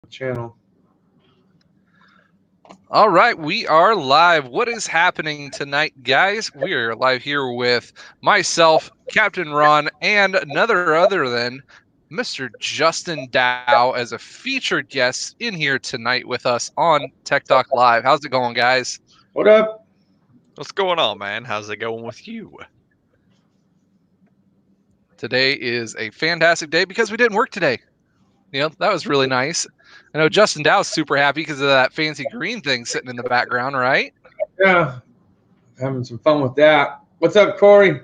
channel. All right, we are live. What is happening tonight, guys? We are live here with myself, Captain Ron, and another other than Mr. Justin Dow as a featured guest in here tonight with us on Tech Talk Live. How's it going, guys? What up? What's going on, man? How's it going with you? Today is a fantastic day because we didn't work today. That was really nice. I know Justin Dow's super happy because of that fancy green thing sitting in the background, right? Yeah, having some fun with that. What's up, Corey?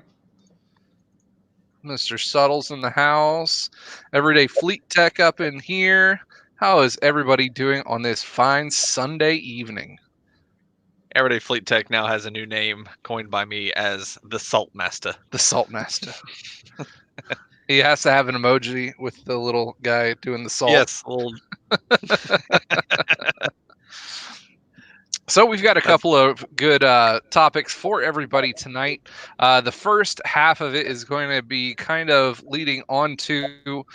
Mr. Suttle's in the house. Everyday Fleet Tech up in here. How is everybody doing on this fine Sunday evening? Everyday Fleet Tech now has a new name coined by me as the Saltmaster. The Saltmaster. He has to have an emoji with the little guy doing the salt. Yes, old. So we've got a couple of good topics for everybody tonight. The first half of it is going to be kind of leading on to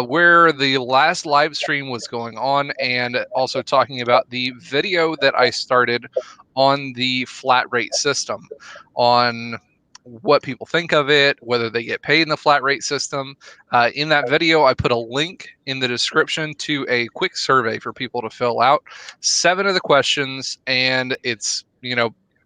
where the last live stream was going on, and also talking about the video that I started on the flat rate system, on what people think of it, whether they get paid in the flat rate system. In that video, I put a link in the description to a quick survey for people to fill out. 7 of the questions, and it's,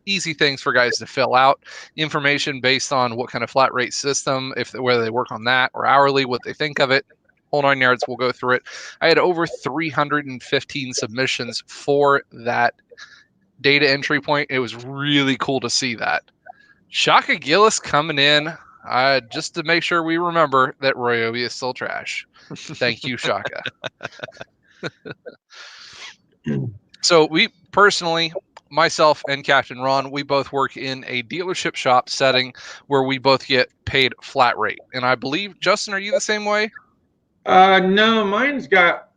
easy things for guys to fill out. Information based on what kind of flat rate system, whether they work on that or hourly, what they think of it. Whole 9 yards, we'll go through it. I had over 315 submissions for that data entry point. It was really cool to see that. Shaka Gillis coming in just to make sure we remember that Ryobi is still trash. Thank you, Shaka. So we personally, myself and Captain Ron, we both work in a dealership shop setting where we both get paid flat rate. And I believe, Justin, are you the same way? No, mine's got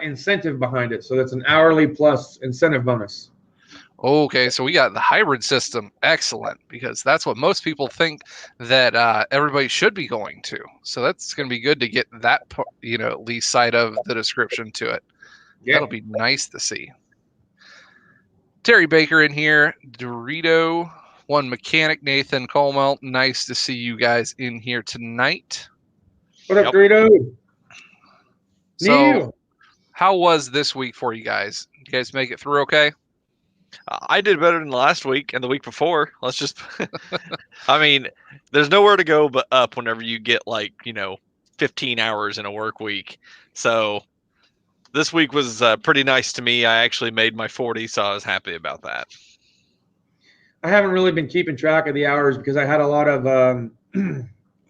incentive behind it. So that's an hourly plus incentive bonus. Okay, so we got the hybrid system. Excellent, because that's what most people think that everybody should be going to. So that's going to be good to get that, at least side of the description to it. Yeah. That'll be nice to see. Terry Baker in here, Dorito, one mechanic, Nathan Colmel. Nice to see you guys in here tonight. What up, Dorito? So, how was this week for you guys? You guys make it through okay? I did better than last week and the week before. Let's just, I mean, there's nowhere to go but up whenever you get 15 hours in a work week. So this week was pretty nice to me. I actually made my 40, so I was happy about that. I haven't really been keeping track of the hours because I had a lot of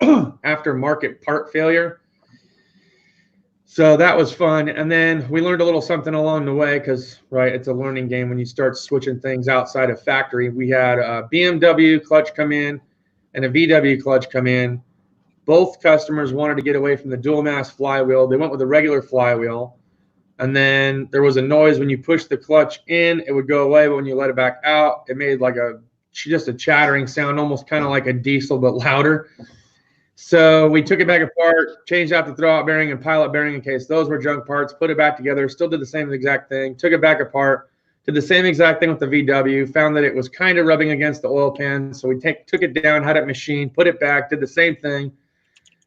aftermarket part failure. So that was fun. And then we learned a little something along the way because, right, it's a learning game when you start switching things outside of factory. We had a BMW clutch come in and a VW clutch come in. Both customers wanted to get away from the dual mass flywheel. They went with a regular flywheel. And then there was a noise when you push the clutch in, it would go away. But when you let it back out, it made just a chattering sound, almost kind of like a diesel, but louder. So we took it back apart, changed out the throwout bearing and pilot bearing in case those were junk parts, put it back together, still did the same exact thing, took it back apart, did the same exact thing with the VW, found that it was kind of rubbing against the oil pan. So we took it down, had it machined, put it back, did the same thing.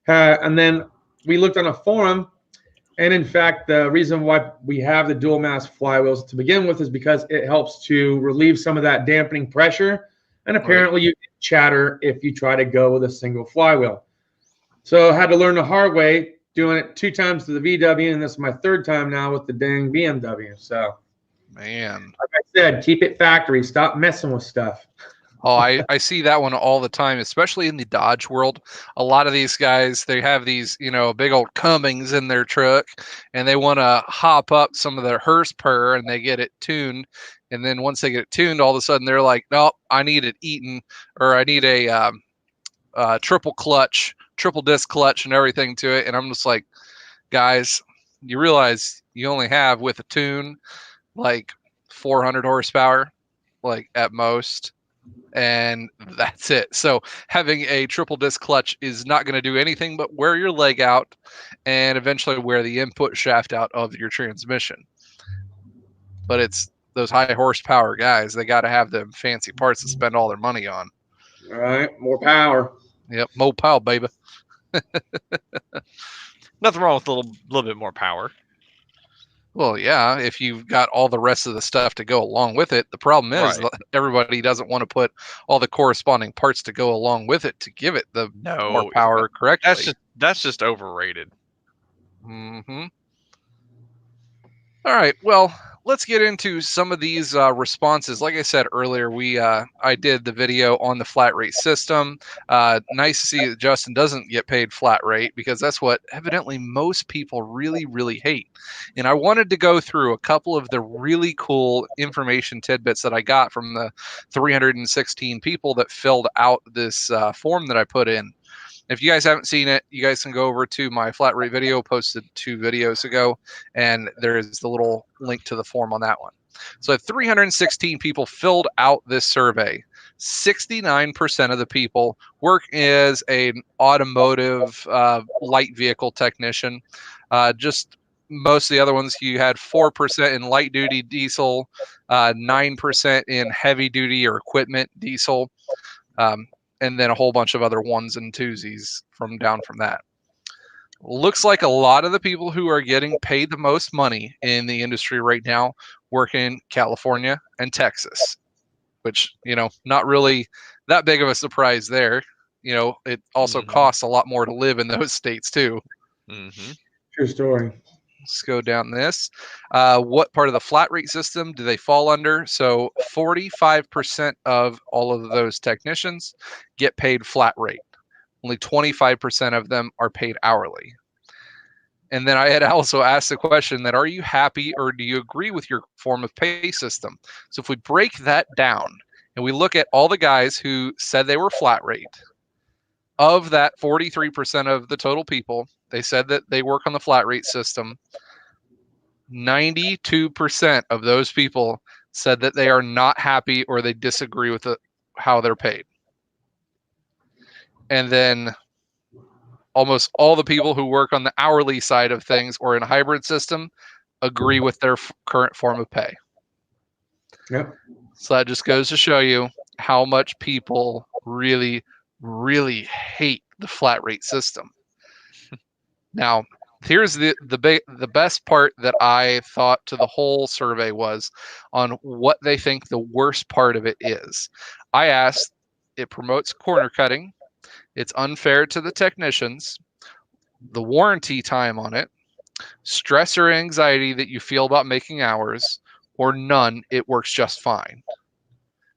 And then we looked on a forum. And in fact, the reason why we have the dual mass flywheels to begin with is because it helps to relieve some of that dampening pressure. And apparently you get chatter if you try to go with a single flywheel. So I had to learn the hard way, doing it 2 times to the VW, and this is my 3rd time now with the dang BMW. So, man, like I said, keep it factory. Stop messing with stuff. Oh, I see that one all the time, especially in the Dodge world. A lot of these guys, they have these, big old Cummings in their truck, and they want to hop up some of their horsepower, and they get it tuned. And then once they get it tuned, all of a sudden they're like, "No, I need it eaten, or I need a triple disc clutch, and everything to it." And I'm just like, guys, you realize you only have with a tune like 400 horsepower, like at most. and that's it. So having a triple disc clutch is not going to do anything but wear your leg out and eventually wear the input shaft out of your transmission. But it's those high horsepower guys, they got to have them fancy parts to spend all their money on. All right, more power. Yep, more power, baby. Nothing wrong with a little bit more power. Well, yeah, if you've got all the rest of the stuff to go along with it. The problem is Right. everybody doesn't want to put all the corresponding parts to go along with it to give it the more power correctly. That's just overrated. Mm-hmm. All right, well, let's get into some of these responses. Like I said earlier, I did the video on the flat rate system. Nice to see that Justin doesn't get paid flat rate because that's what evidently most people really, really hate. And I wanted to go through a couple of the really cool information tidbits that I got from the 316 people that filled out this form that I put in. If you guys haven't seen it, you guys can go over to my flat rate video posted 2 videos ago, and there's the little link to the form on that one. So 316 people filled out this survey. 69% of the people work as an automotive light vehicle technician. Just most of the other ones, you had 4% in light duty diesel, 9% in heavy duty or equipment diesel. And then a whole bunch of other ones and twosies from that. Looks like a lot of the people who are getting paid the most money in the industry right now work in California and Texas, which, not really that big of a surprise there. It also costs a lot more to live in those states too. Mm-hmm. True story. Let's go down this. What part of the flat rate system do they fall under? So 45% of all of those technicians get paid flat rate. Only 25% of them are paid hourly. And then I had also asked the question that, are you happy or do you agree with your form of pay system? So if we break that down and we look at all the guys who said they were flat rate, of that 43% of the total people, they said that they work on the flat rate system. 92% of those people said that they are not happy or they disagree with how they're paid. And then almost all the people who work on the hourly side of things or in a hybrid system agree with their current form of pay. Yep. So that just goes to show you how much people really, really hate the flat rate system. Now, here's the best part that I thought to the whole survey was on what they think the worst part of it is. I asked, it promotes corner cutting, it's unfair to the technicians, the warranty time on it, stress or anxiety that you feel about making hours, or none, it works just fine.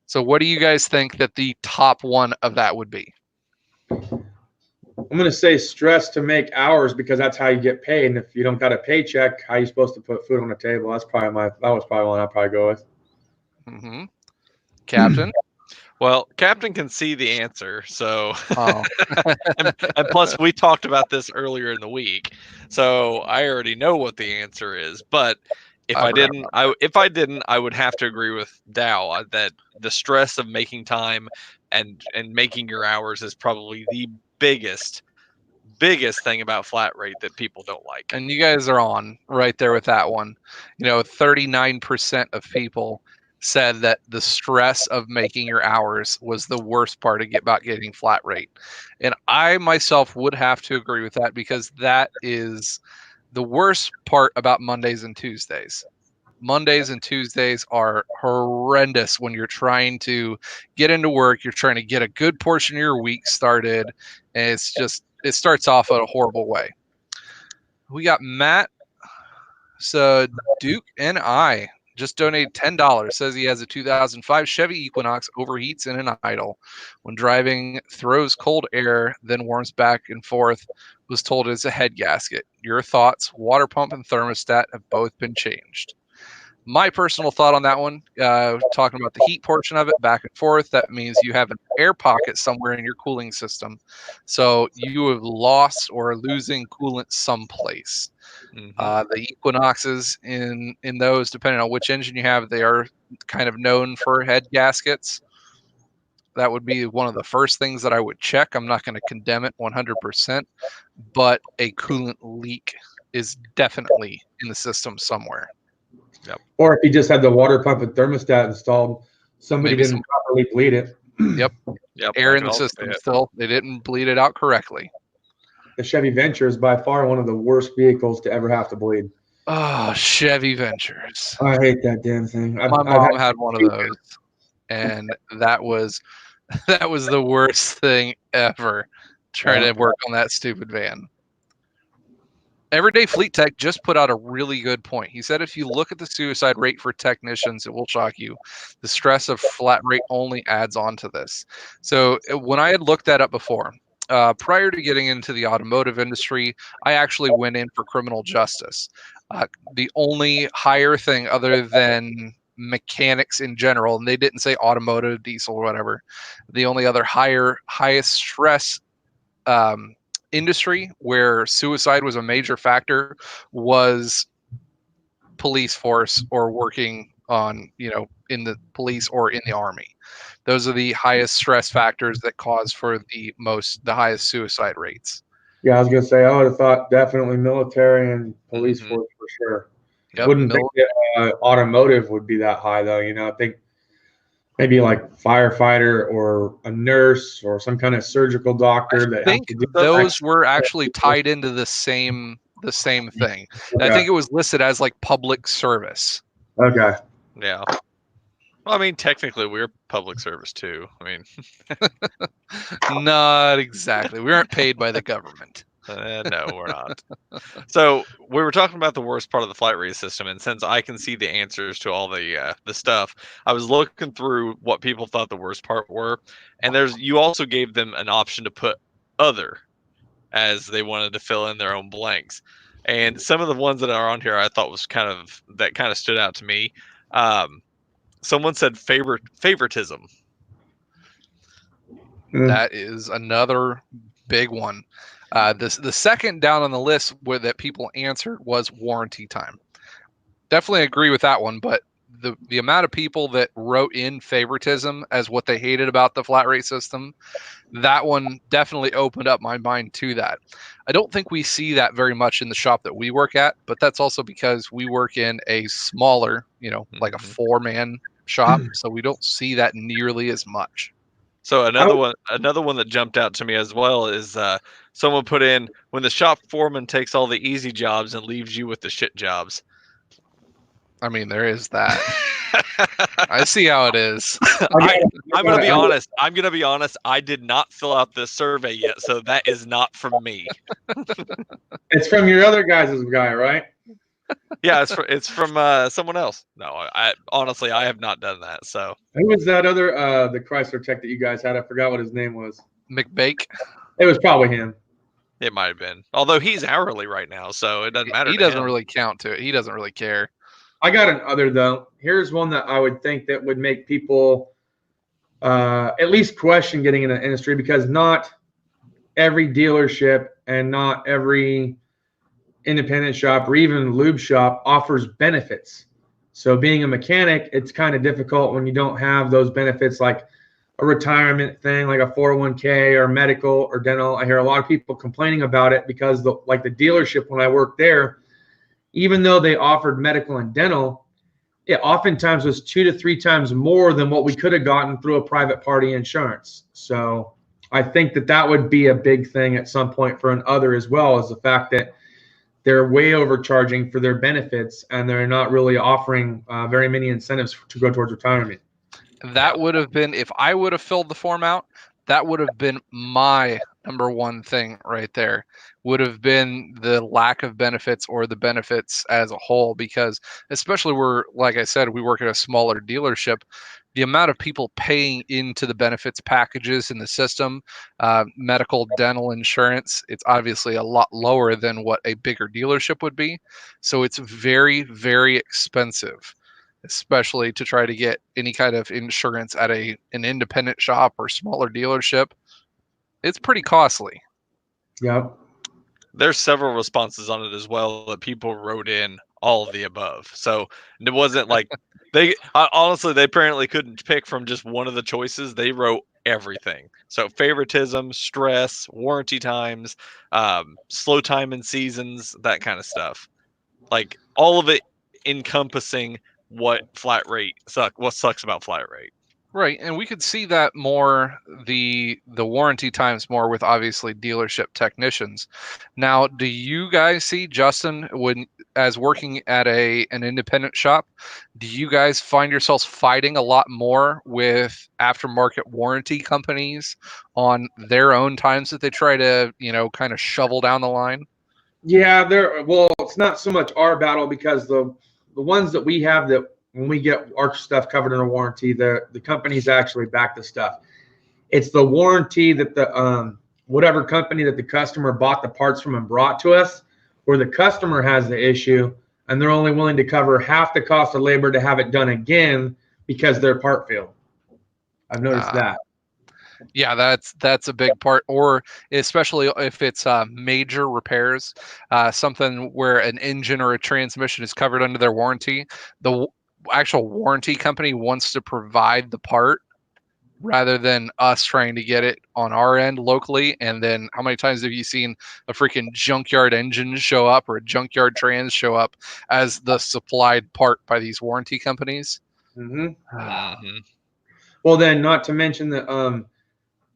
So what do you guys think that the top one of that would be? I'm going to say stress to make hours because that's how you get paid. And if you don't got a paycheck, how are you supposed to put food on the table? That was probably one I'd probably go with. Mm-hmm. Captain? Well, Captain can see the answer, so Oh. and plus we talked about this earlier in the week, so I already know what the answer is. But if I didn't, I would have to agree with Dow that the stress of making time and making your hours is probably the biggest thing about flat rate that people don't like. And you guys are on right there with that one. 39% of people said that the stress of making your hours was the worst part about getting flat rate. And I myself would have to agree with that because that is the worst part about Mondays and Tuesdays. Mondays and Tuesdays are horrendous when you're trying to get into work, you're trying to get a good portion of your week started, and it starts off in a horrible way. We got Matt. So Duke and I just donated $10. Says he has a 2005 Chevy Equinox, overheats in an idle. When driving, throws cold air, then warms back and forth. Was told it's a head gasket. Your thoughts? Water pump and thermostat have both been changed. My personal thought on that one, talking about the heat portion of it, back and forth, that means you have an air pocket somewhere in your cooling system. So you have lost or are losing coolant someplace. Mm-hmm. The Equinoxes in those, depending on which engine you have, they are kind of known for head gaskets. That would be one of the first things that I would check. I'm not going to condemn it 100%, but a coolant leak is definitely in the system somewhere. Yep. Or if you just had the water pump and thermostat installed, somebody Maybe didn't properly bleed it. Yep. Yep. Air that in could the also system be it. still. They didn't bleed it out correctly. The Chevy Venture is by far one of the worst vehicles to ever have to bleed. Oh, Chevy Ventures. I hate that damn thing. My mom had one of those, and that was the worst thing ever, trying to work on that stupid van. Everyday Fleet Tech just put out a really good point. He said if you look at the suicide rate for technicians, it will shock you. The stress of flat rate only adds on to this. So when I had looked that up before, prior to getting into the automotive industry, I actually went in for criminal justice. The only higher thing other than mechanics in general, and they didn't say automotive, diesel, or whatever, the only other highest stress industry where suicide was a major factor was police force or working on, in the police or in the army. Those are the highest stress factors that cause for the highest suicide rates. Yeah, I was gonna say I would have thought definitely military and police force for sure. Yep, Wouldn't think that automotive would be that high though. I think maybe like firefighter or a nurse or some kind of surgical doctor. I think those were actually tied into the same thing. Okay. I think it was listed as like public service. Okay. Yeah. Well, I mean, technically, we're public service too. I mean, not exactly. We aren't paid by the government. No, we're not. So we were talking about the worst part of the flight rate system, and since I can see the answers to all the stuff, I was looking through what people thought the worst part were, and you also gave them an option to put other, as they wanted to fill in their own blanks, and some of the ones that are on here I thought was kind of stood out to me. Someone said favoritism. That is another big one. The second down on the list that people answered was warranty time. Definitely agree with that one, but the amount of people that wrote in favoritism as what they hated about the flat rate system, that one definitely opened up my mind to that. I don't think we see that very much in the shop that we work at, but that's also because we work in a smaller, like a 4-man shop, so we don't see that nearly as much. So another one that jumped out to me as well is someone put in, when the shop foreman takes all the easy jobs and leaves you with the shit jobs. I mean, there is that. I see how it is. I'm gonna be honest. I did not fill out this survey yet, so that is not from me. It's from your other guys' guy, right? Yeah, it's from someone else. No, I honestly have not done that. So who was that other the Chrysler tech that you guys had? I forgot what his name was. McBake. It was probably him. It might have been. Although he's hourly right now, so it doesn't matter. He doesn't really count to it. He doesn't really care. I got an other though. Here's one that I would think that would make people at least question getting in the industry, because not every dealership and not every independent shop or even lube shop offers benefits. So being a mechanic, it's kind of difficult when you don't have those benefits, like a retirement thing, like a 401k or medical or dental. I hear a lot of people complaining about it because the dealership, when I worked there, even though they offered medical and dental, it oftentimes was 2 to 3 times more than what we could have gotten through a private party insurance. So I think that would be a big thing at some point for an other as well, is the fact that they're way overcharging for their benefits and they're not really offering very many incentives to go towards retirement. That would have been, if I would have filled the form out, that would have been my number one thing right there, would have been the lack of benefits or the benefits as a whole, because especially like I said, we work at a smaller dealership. The amount of people paying into the benefits packages in the system, medical, dental, insurance, it's obviously a lot lower than what a bigger dealership would be. So it's very, very expensive, especially to try to get any kind of insurance at an independent shop or smaller dealership. It's pretty costly. Yep. There's several responses on it as well that people wrote in all of the above. So it wasn't like honestly, they apparently couldn't pick from just one of the choices. They wrote everything. So favoritism, stress, warranty times, slow time and seasons, that kind of stuff. Like all of it encompassing what sucks about flat rate. Right, and we could see that more, the warranty times more with obviously dealership technicians. Now, do you guys see, Justin, when as working at an independent shop, do you guys find yourselves fighting a lot more with aftermarket warranty companies on their own times that they try to, kind of shovel down the line? Yeah, well, it's not so much our battle because the ones that we have that when we get our stuff covered in a warranty, the companies actually back the stuff. It's the warranty that the whatever company that the customer bought the parts from and brought to us, where the customer has the issue and they're only willing to cover half the cost of labor to have it done again because their part failed. I've noticed that. Yeah, that's a big part, or especially if it's major repairs, something where an engine or a transmission is covered under their warranty. The actual warranty company wants to provide the part rather than us trying to get it on our end locally. And then how many times have you seen a freaking junkyard engine show up or a junkyard trans show up as the supplied part by these warranty companies? Mm-hmm. Well, then not to mention that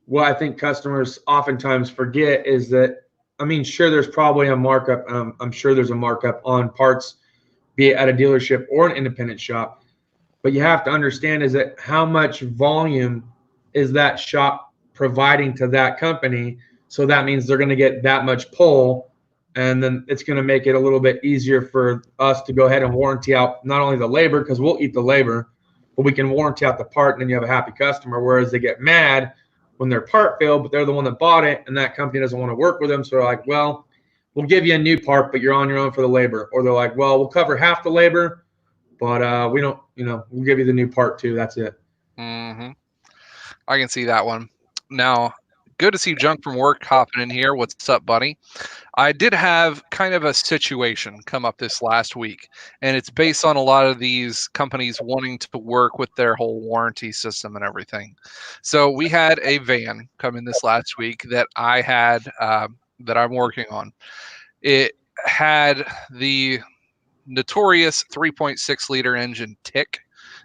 what I think customers oftentimes forget is that, I mean, sure, there's probably a markup. I'm sure there's a markup on parts, be it at a dealership or an independent shop. But you have to understand is that how much volume is that shop providing to that company? So that means they're going to get that much pull. And then it's going to make it a little bit easier for us to go ahead and warranty out not only the labor, because we'll eat the labor, but we can warranty out the part and then you have a happy customer. Whereas they get mad when their part failed, but they're the one that bought it and that company doesn't want to work with them. So they're like, well, we'll give you a new part, but you're on your own for the labor. Or they're like, well, we'll cover half the labor, but we don't, we'll give you the new part too. That's it. Mm-hmm. I can see that one. Now, good to see Junk from Work hopping in here. What's up, buddy? I did have kind of a situation come up this last week, and it's based on a lot of these companies wanting to work with their whole warranty system and everything. So we had a van come in this last week that I had that I'm working on. It had the notorious 3.6 liter engine tick.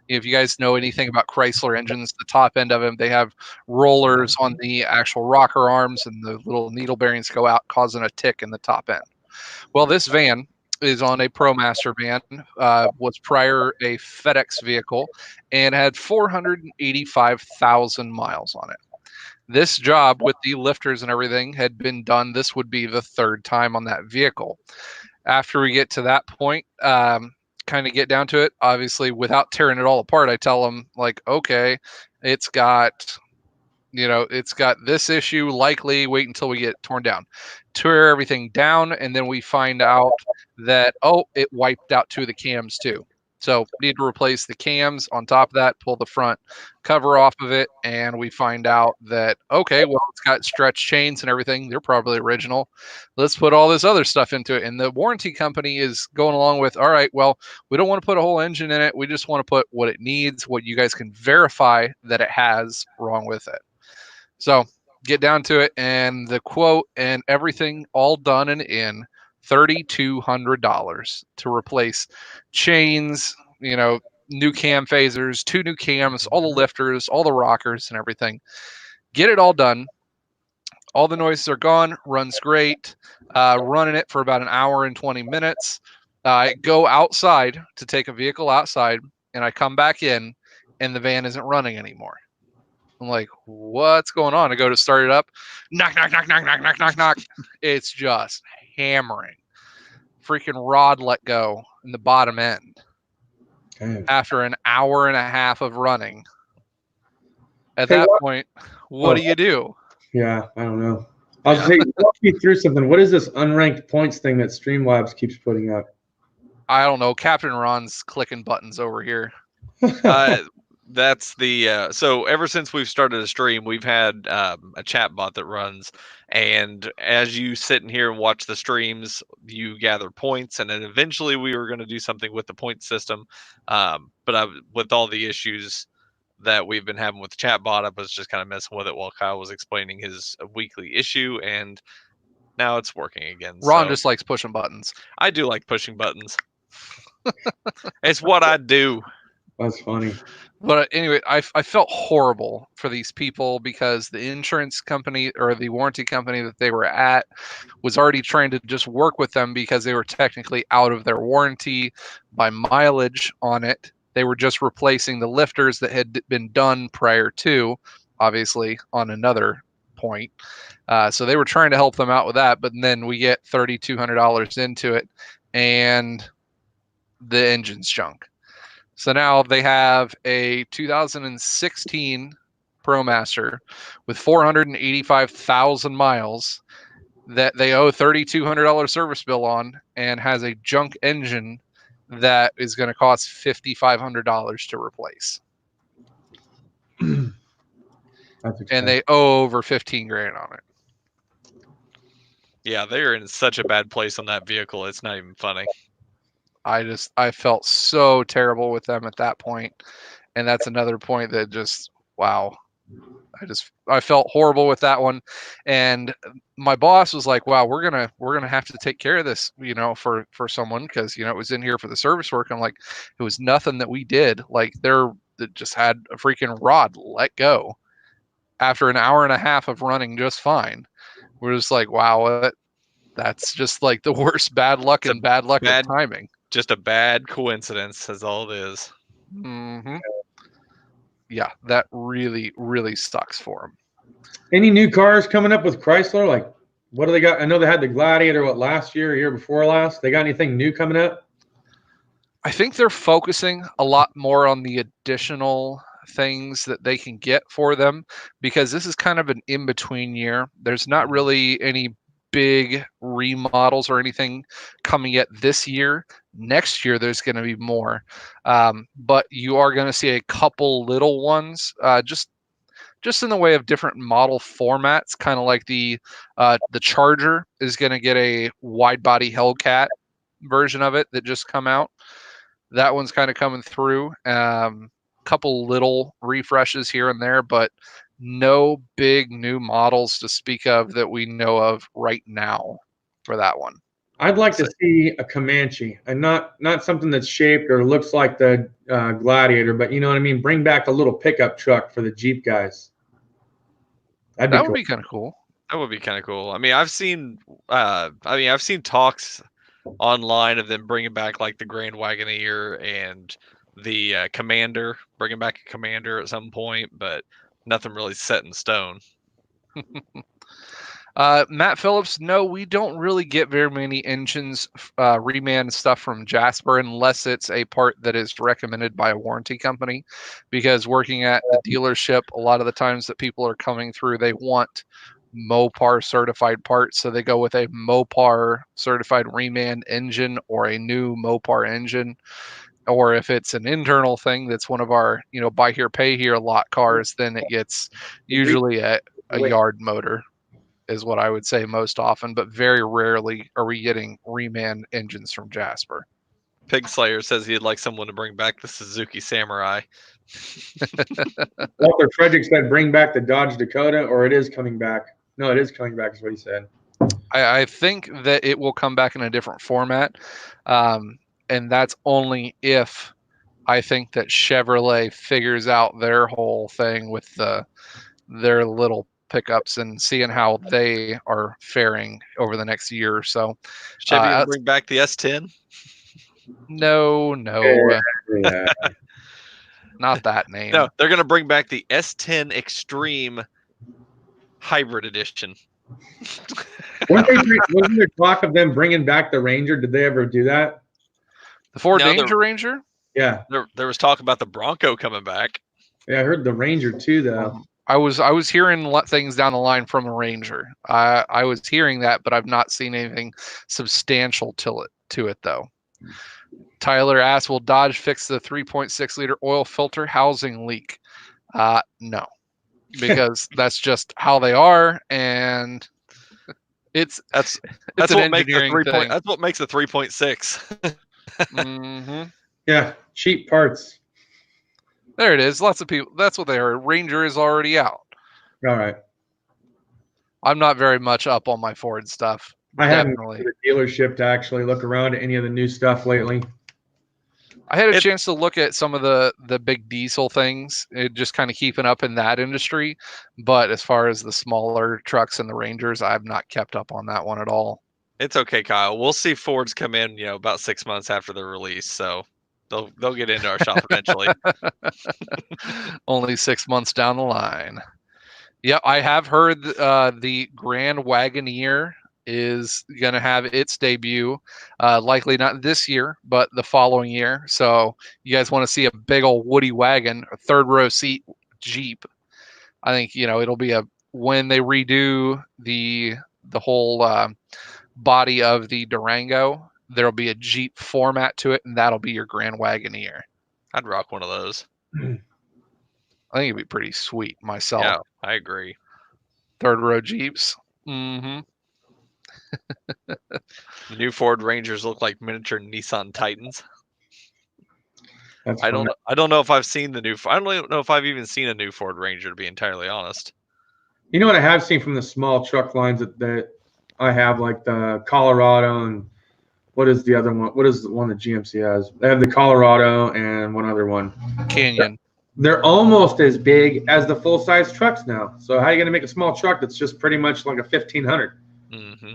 If you guys know anything about Chrysler engines, the top end of them, they have rollers on the actual rocker arms and the little needle bearings go out, causing a tick in the top end. Well, this van is on a Promaster van, was prior a FedEx vehicle, and had 485,000 miles on it. This job with the lifters and everything had been done. This would be the third time on that vehicle. After we get to that point, kind of get down to it, obviously without tearing it all apart, I tell them like, okay, it's got this issue, likely wait until we get torn down. Tear everything down, and then we find out that, it wiped out two of the cams too. So need to replace the cams. On top of that, pull the front cover off of it, and we find out that, okay, well, it's got stretch chains and everything. They're probably original. Let's put all this other stuff into it. And the warranty company is going along with, all right, well, we don't want to put a whole engine in it. We just want to put what it needs, what you guys can verify that it has wrong with it. So get down to it, and the quote and everything all done and in $3,200 to replace chains, new cam phasers, 2 new cams, all the lifters, all the rockers and everything. Get it all done. All the noises are gone. Runs great. Running it for about an hour and 20 minutes. I go outside to take a vehicle outside, and I come back in, and the van isn't running anymore. I'm like, what's going on? I go to start it up. Knock, knock, knock, knock, knock, knock, knock, knock. It's just hammering. Freaking rod let go in the bottom end. Okay. After an hour and a half of running. At that point, what do you do? Yeah, I don't know. I'll walk you through something. What is this unranked points thing that Streamlabs keeps putting up? I don't know. Captain Ron's clicking buttons over here. That's the so ever since we've started a stream, we've had a chatbot that runs, And as you sit in here and watch the streams, you gather points, and then eventually we were going to do something with the point system. But with all the issues that we've been having with the chatbot, I was just kind of messing with it while Kyle was explaining his weekly issue, and now it's working again. Ron So just likes pushing buttons. I do like pushing buttons. It's what I do. That's funny. But anyway, I felt horrible for these people because the insurance company or the warranty company that they were at was already trying to just work with them because they were technically out of their warranty by mileage on it. They were just replacing the lifters that had been done prior to, obviously, on another point. So they were trying to help them out with that. But then we get $3,200 into it, and the engine's junk. So now they have a 2016 Promaster with 485,000 miles that they owe $3,200 service bill on, and has a junk engine that is going to cost $5,500 to replace. And they owe over 15 grand on it. Yeah, they're in such a bad place on that vehicle. It's not even funny. I felt so terrible with them at that point. And that's another point that just, wow. I felt horrible with that one. And my boss was like, wow, we're gonna have to take care of this, for someone, because it was in here for the service work. I'm like, it was nothing that we did. Like, they just had a freaking rod let go after an hour and a half of running just fine. We're just like, wow, that's just like the worst bad luck and bad luck of timing. Just a bad coincidence is all it is. Mm-hmm. Yeah, that really, really sucks for them. Any new cars coming up with Chrysler? Like, what do they got? I know they had the Gladiator, last year, year before last? They got anything new coming up? I think they're focusing a lot more on the additional things that they can get for them, because this is kind of an in-between year. There's not really any big remodels or anything coming yet this year. Next year there's going to be more, but you are going to see a couple little ones, just in the way of different model formats, kind of like the Charger is going to get a wide body Hellcat version of it that just come out. That one's kind of coming through. Couple little refreshes here and there, but no big new models to speak of that we know of right now for that one. I'd like to see a Comanche, and not something that's shaped or looks like the Gladiator, but you know what I mean? Bring back a little pickup truck for the Jeep guys. That would be kind of cool. That would be kind of cool. I mean, I've seen talks online of them bringing back like the Grand Wagoneer and the Commander, bringing back a Commander at some point, but nothing really set in stone. Matt Phillips, no, we don't really get very many engines reman stuff from Jasper unless it's a part that is recommended by a warranty company, because working at the dealership, a lot of the times that people are coming through, they want Mopar certified parts, so they go with a Mopar certified reman engine or a new Mopar engine. Or if it's an internal thing that's one of our buy here pay here lot cars, then it gets usually a yard motor is what I would say most often, but very rarely are we getting reman engines from Jasper. Pig Slayer says he'd like someone to bring back the Suzuki Samurai. Walter Frederick said bring back the Dodge Dakota, or it is coming back. No, it is coming back is what he said. I think that it will come back in a different format, and that's only if I think that Chevrolet figures out their whole thing with their little pickups and seeing how they are faring over the next year or so. Chevy will bring back the S10? No. Yeah. Not that name. No, they're going to bring back the S10 Extreme Hybrid Edition. Wasn't there talk of them bringing back the Ranger? Did they ever do that? The Ford Ranger? Yeah. There was talk about the Bronco coming back. Yeah, I heard the Ranger too, though. I was hearing things down the line from the Ranger. I was hearing that, but I've not seen anything substantial to it though. Tyler asks, will Dodge fix the 3.6 liter oil filter housing leak? No, because that's just how they are, and It's That's an what makes the engineering 3 thing. That's what makes the 3.6. Mm-hmm. Yeah, cheap parts. There it is. Lots of people. That's what they are. Ranger is already out. All right. I'm not very much up on my Ford stuff. I haven't Definitely. been to the dealership to actually look around at any of the new stuff lately. I had a chance to look at some of the big diesel things, just kind of keeping up in that industry. But as far as the smaller trucks and the Rangers, I've not kept up on that one at all. It's okay, Kyle. We'll see Fords come in, about 6 months after the release, so they'll get into our shop eventually. Only 6 months down the line. Yeah, I have heard the Grand Wagoneer is going to have its debut, likely not this year, but the following year. So you guys want to see a big old woody wagon, a third row seat Jeep. I think, it'll be when they redo the whole body of the Durango, there'll be a Jeep format to it, and that'll be your Grand Wagoneer. I'd rock one of those. I think it'd be pretty sweet myself. Yeah, I agree. Third row Jeeps. Mm-hmm. The new Ford Rangers look like miniature Nissan Titans. That's I fun. don't know if I've seen the new. I don't know if I've even seen a new Ford Ranger, to be entirely honest. You know what I have seen from the small truck lines that I have, like the Colorado, and what is the other one? What is the one that GMC has? They have the Colorado and one other one. Canyon. They're almost as big as the full-size trucks now. So how are you going to make a small truck that's just pretty much like a 1500? Mm-hmm.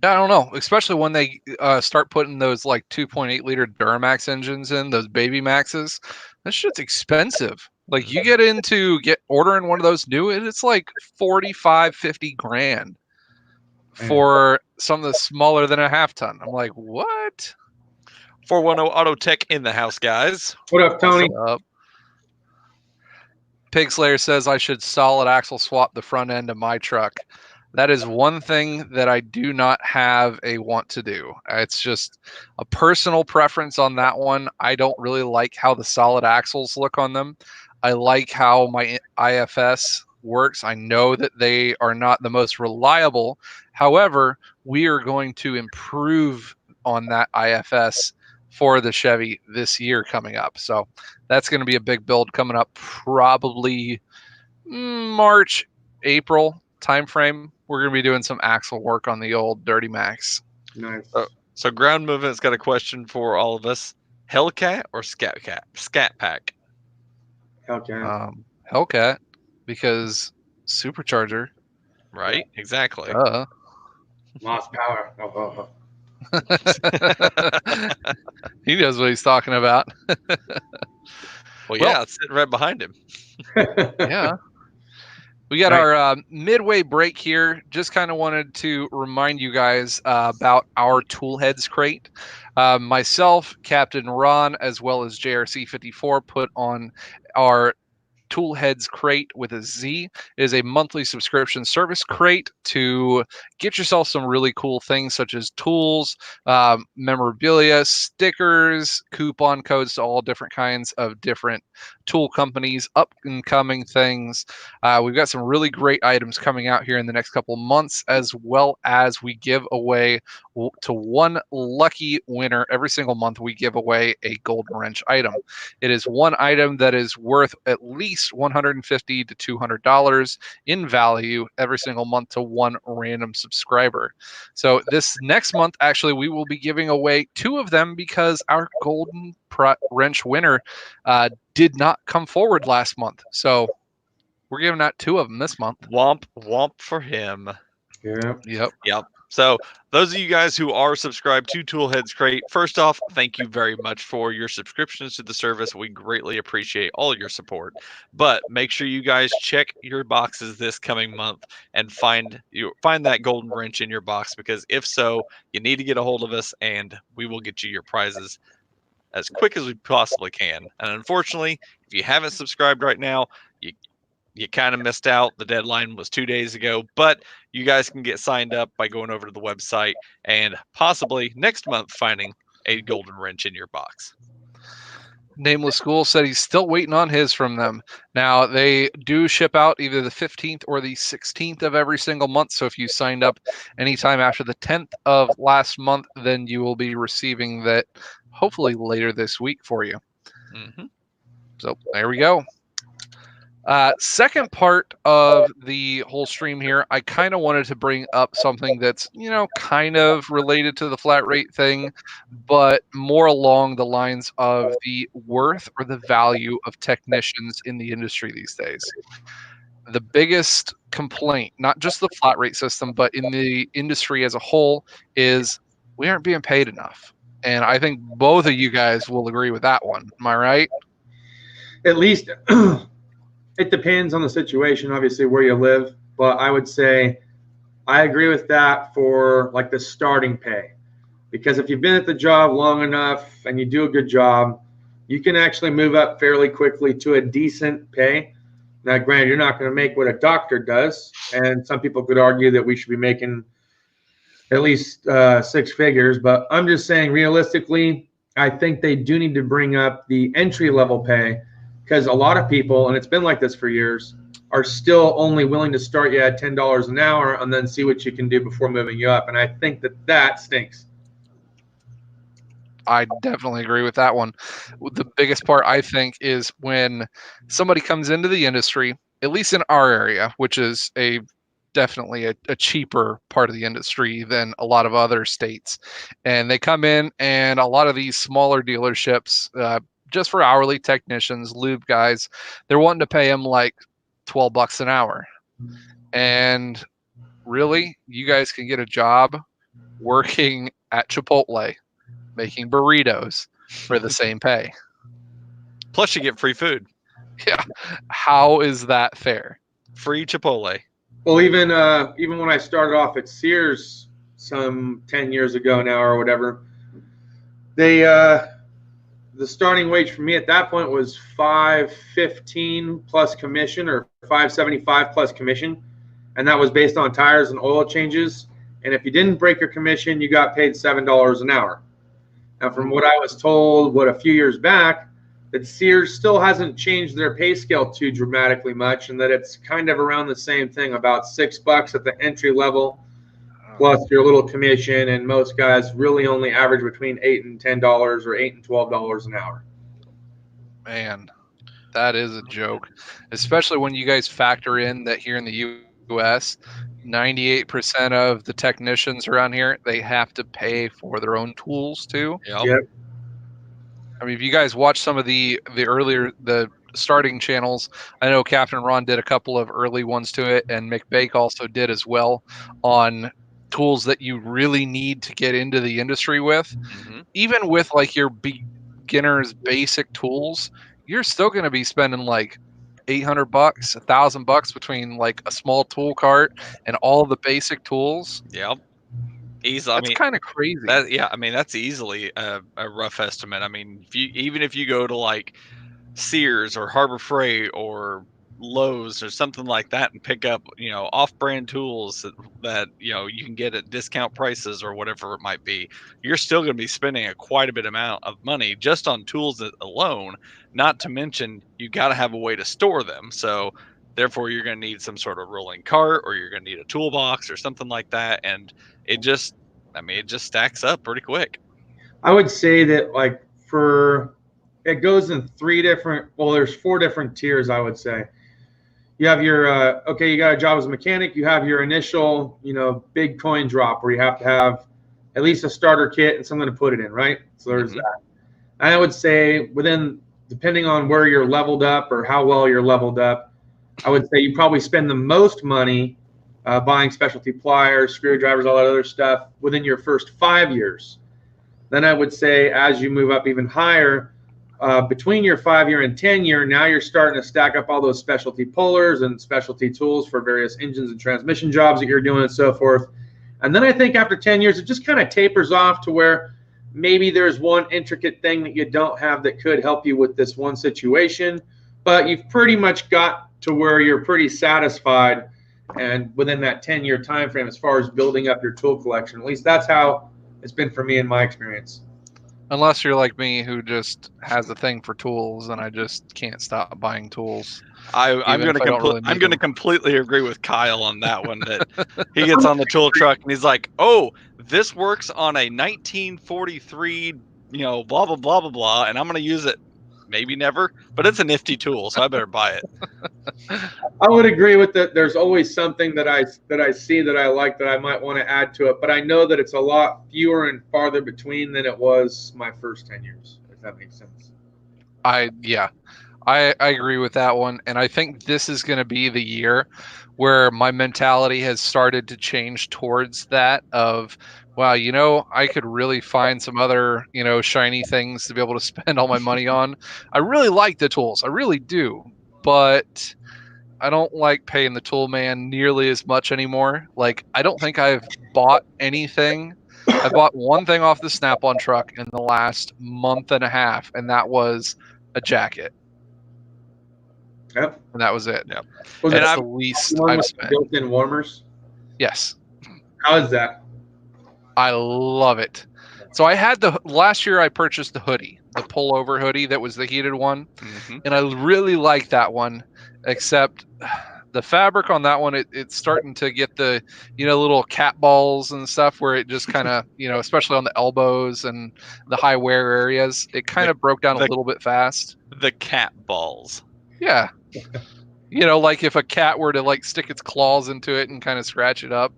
Yeah, I don't know. Especially when they start putting those like 2.8 liter Duramax engines in, those Baby Maxes. That shit's expensive. Like you get into ordering one of those new, and it's like 45, 50 grand for some of the smaller than a half ton. I'm like, what? 410 Auto Tech in the house, guys. What up, Tony? What's up? Pig Slayer says I should solid axle swap the front end of my truck. That is one thing that I do not have a want to do. It's just a personal preference on that one. I don't really like how the solid axles look on them. I like how my IFS works. I know that they are not the most reliable. However, we are going to improve on that IFS for the Chevy this year coming up. So that's going to be a big build coming up probably March, April timeframe. We're going to be doing some axle work on the old Dirty Max. Nice. So Ground Movement's got a question for all of us. Hellcat or Scat Pack? Hellcat. Hellcat, because supercharger. Right? Exactly. Lost power. He knows what he's talking about. Well, yeah, it's sitting right behind him. Yeah. We got our midway break here. Just kind of wanted to remind you guys about our Toolheads crate. Myself, Captain Ron, as well as JRC54 put on our Toolheads crate with a Z. It is a monthly subscription service crate to get yourself some really cool things such as tools, memorabilia, stickers, coupon codes to all different kinds of different tool companies, up and coming things. We've got some really great items coming out here in the next couple of months, as well as we give away to one lucky winner every single month. We give away a golden wrench item. It is one item that is worth at least $150 to $200 in value every single month to one random subscriber. So this next month, actually, we will be giving away two of them because our golden wrench winner did not come forward last month. So we're giving out two of them this month. Womp womp for him. Yep. So those of you guys who are subscribed to Toolheads Crate, first off, thank you very much for your subscriptions to the service. We greatly appreciate all your support. But make sure you guys check your boxes this coming month and find that golden wrench in your box, because if so, you need to get a hold of us and we will get you your prizes as quick as we possibly can. And unfortunately, if you haven't subscribed right now, you kind of missed out. The deadline was 2 days ago, but you guys can get signed up by going over to the website and possibly next month finding a golden wrench in your box. Nameless School said he's still waiting on his from them. Now, they do ship out either the 15th or the 16th of every single month. So if you signed up anytime after the 10th of last month, then you will be receiving that hopefully later this week for you. Mm-hmm. So there we go. Second part of the whole stream here, I kind of wanted to bring up something that's, kind of related to the flat rate thing, but more along the lines of the worth or the value of technicians in the industry these days. The biggest complaint, not just the flat rate system, but in the industry as a whole, is we aren't being paid enough. And I think both of you guys will agree with that one. Am I right? At least it depends on the situation, obviously, where you live. But I would say I agree with that for like the starting pay. Because if you've been at the job long enough and you do a good job, you can actually move up fairly quickly to a decent pay. Now, granted, you're not going to make what a doctor does. And some people could argue that we should be making at least 6 figures. But I'm just saying, realistically, I think they do need to bring up the entry level pay, because a lot of people, and it's been like this for years, are still only willing to start you at $10 an hour and then see what you can do before moving you up. And I think that stinks. I definitely agree with that one. The biggest part, I think, is when somebody comes into the industry, at least in our area, which is definitely a cheaper part of the industry than a lot of other states. And they come in, and a lot of these smaller dealerships, just for hourly technicians, lube guys, they're wanting to pay them like $12 an hour. And really, you guys can get a job working at Chipotle, making burritos for the same pay. Plus, you get free food. Yeah. How is that fair? Free Chipotle. Well, even when I started off at Sears some 10 years ago now or whatever, they the starting wage for me at that point was $5.15 plus commission, or $5.75 plus commission, and that was based on tires and oil changes. And if you didn't break your commission, you got paid $7 an hour. Now, from what I was told, a few years back, that Sears still hasn't changed their pay scale too dramatically much, and that it's kind of around the same thing, about $6 at the entry level, plus your little commission, and most guys really only average between $8 and $10 or $8 and $12 an hour. Man, that is a joke, especially when you guys factor in that here in the U.S., 98% of the technicians around here, they have to pay for their own tools too. Yep. I mean, if you guys watch some of the starting channels, I know Captain Ron did a couple of early ones to it, and McBake also did as well, on tools that you really need to get into the industry with. Mm-hmm. Even with like your beginner's basic tools, you're still going to be spending like $800, $1,000 between like a small tool cart and all the basic tools. Yep. Easily. That's kind of crazy. That's easily a rough estimate. I mean, if you go to like Sears or Harbor Freight or Lowe's or something like that and pick up, off-brand tools that you can get at discount prices or whatever it might be, you're still going to be spending quite a bit amount of money just on tools alone. Not to mention, you got to have a way to store them. So therefore, you're going to need some sort of rolling cart, or you're going to need a toolbox or something like that. And it just stacks up pretty quick. I would say that it goes in there's 4 different tiers, I would say. You have your, you got a job as a mechanic. You have your initial, big coin drop where you have to have at least a starter kit and something to put it in, right? So there's that. And I would say depending on where you're leveled up or how well you're leveled up, I would say you probably spend the most money buying specialty pliers, screwdrivers, all that other stuff within your first 5 years. Then I would say as you move up even higher, between your 5-year and 10-year, now you're starting to stack up all those specialty pullers and specialty tools for various engines and transmission jobs that you're doing and so forth. And then I think after 10 years, it just kind of tapers off to where maybe there's one intricate thing that you don't have that could help you with this one situation, but you've pretty much got to where you're pretty satisfied and within that 10-year time frame as far as building up your tool collection. At least that's how it's been for me in my experience. Unless you're like me, who just has a thing for tools, and I just can't stop buying tools, I'm even if gonna I don't really need them. completely agree with Kyle on that one. That he gets on the tool truck and he's like, "Oh, this works on a 1943, blah blah blah blah blah, and I'm gonna use it. Maybe never, but it's a nifty tool, so I better buy it." I would agree with that. There's always something that I see that I like that I might want to add to it, but I know that it's a lot fewer and farther between than it was my first 10 years, if that makes sense. I agree with that one, and I think this is going to be the year where my mentality has started to change towards that of, wow, I could really find some other, shiny things to be able to spend all my money on. I really like the tools, I really do, but I don't like paying the tool man nearly as much anymore. Like, I don't think I've bought anything. I bought one thing off the Snap-on truck in the last month and a half, and that was a jacket. Yep. And that was it. Yep. Was And That's it the least the one I've with spent. built-in warmers? Yes. How is that? I love it. So I had last year I purchased the hoodie, the pullover hoodie that was the heated one. Mhm. And I really like that one, except the fabric on that one, it's starting to get the, little cat balls and stuff where it just kind of, especially on the elbows and the high wear areas, it kind of broke down a little bit fast. The cat balls. Yeah. Like if a cat were to like stick its claws into it and kind of scratch it up.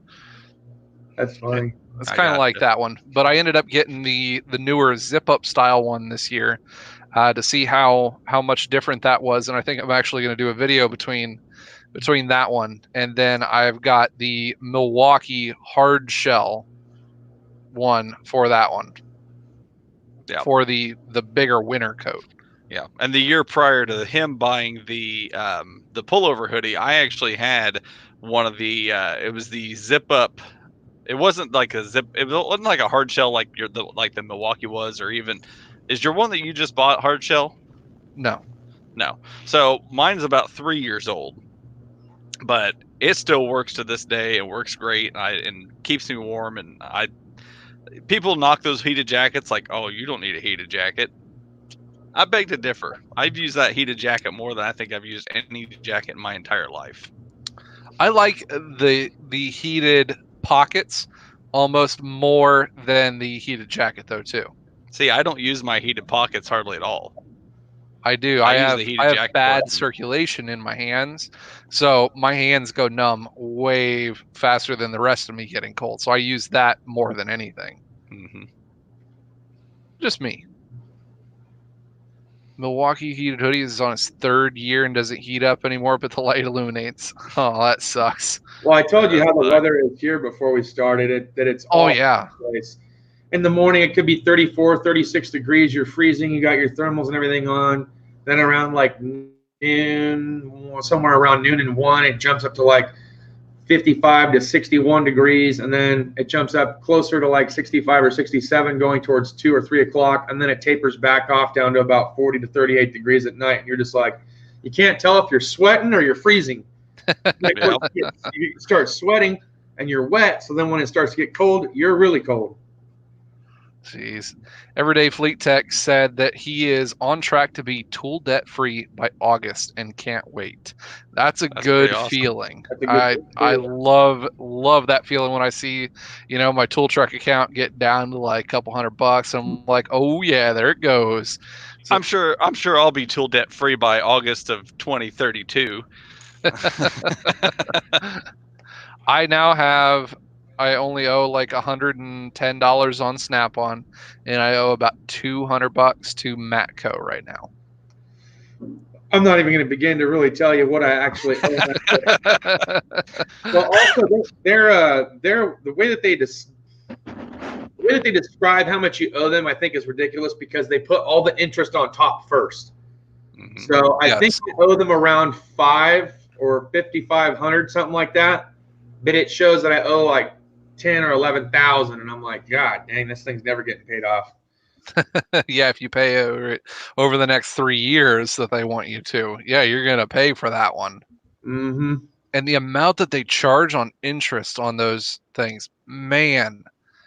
That's funny. It's kind of like that one. But I ended up getting the newer zip up style one this year to see how much different that was. And I think I'm actually going to do a video between that one, and then I've got the Milwaukee hard shell one for that one. Yeah. For the bigger winter coat. Yeah, and the year prior to him buying the pullover hoodie, I actually had one of the it was the zip up. It wasn't like a zip. It wasn't like a hard shell like the Milwaukee was, or even is your one that you just bought hard shell? No. So mine's about 3 years old, but it still works to this day. It works great, and keeps me warm. And people knock those heated jackets like, oh, you don't need a heated jacket. I beg to differ. I've used that heated jacket more than I think I've used any jacket in my entire life. I like the heated pockets almost more than the heated jacket though too. See, I don't use my heated pockets hardly at all. I do. I have bad circulation in my hands, so my hands go numb way faster than the rest of me getting cold. So I use that more than anything. Mm-hmm. Just me. Milwaukee heated hoodie is on its 3rd year and doesn't heat up anymore, but the light illuminates. Oh, that sucks. Well, I told you how the weather is here before we started it, that it's all place. In the morning, it could be 34, 36 degrees. You're freezing. You got your thermals and everything on. Then around like noon, somewhere around noon and 1, it jumps up to like 55 to 61 degrees. And then it jumps up closer to like 65 or 67 going towards 2 or 3 o'clock. And then it tapers back off down to about 40 to 38 degrees at night. And you're just like, you can't tell if you're sweating or you're freezing. You start sweating and you're wet. So then when it starts to get cold, you're really cold. Jeez. Everyday Fleet Tech said that he is on track to be tool debt free by August and can't wait. That's good feeling. I love that feeling when I see, my tool truck account get down to like a couple $100. I'm like, oh yeah, there it goes. So, I'm sure I'll be tool debt free by August of 2032. I only owe like $110 on Snap-on, and I owe about $200 to Matco right now. I'm not even going to begin to really tell you what I actually owe. Well, also, the way that they describe how much you owe them, I think, is ridiculous because they put all the interest on top first. Mm-hmm. So I think you owe them around $500 or $5,500, something like that. But it shows that I owe like $10,000 or $11,000, and I'm like, God dang, this thing's never getting paid off. Yeah, if you pay over the next 3 years that they want you to, yeah, you're gonna pay for that one. Mm-hmm. And the amount that they charge on interest on those things, man,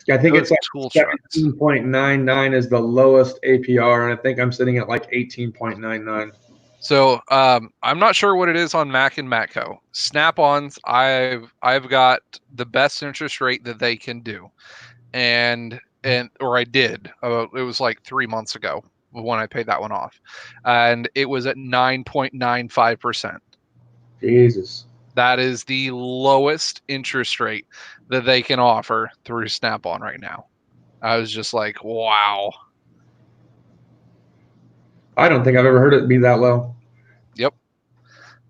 I think Those it's like tool trucks. 17.99 is the lowest APR, and I think I'm sitting at like 18.99. So I'm not sure what it is on Mac and Matco. Snap-ons, I've got the best interest rate that they can do, and or I did. It was like 3 months ago when I paid that one off, and it was at 9.95%. Jesus. That is the lowest interest rate that they can offer through Snap-on right now. I was just like, wow. I don't think I've ever heard it be that low. Yep.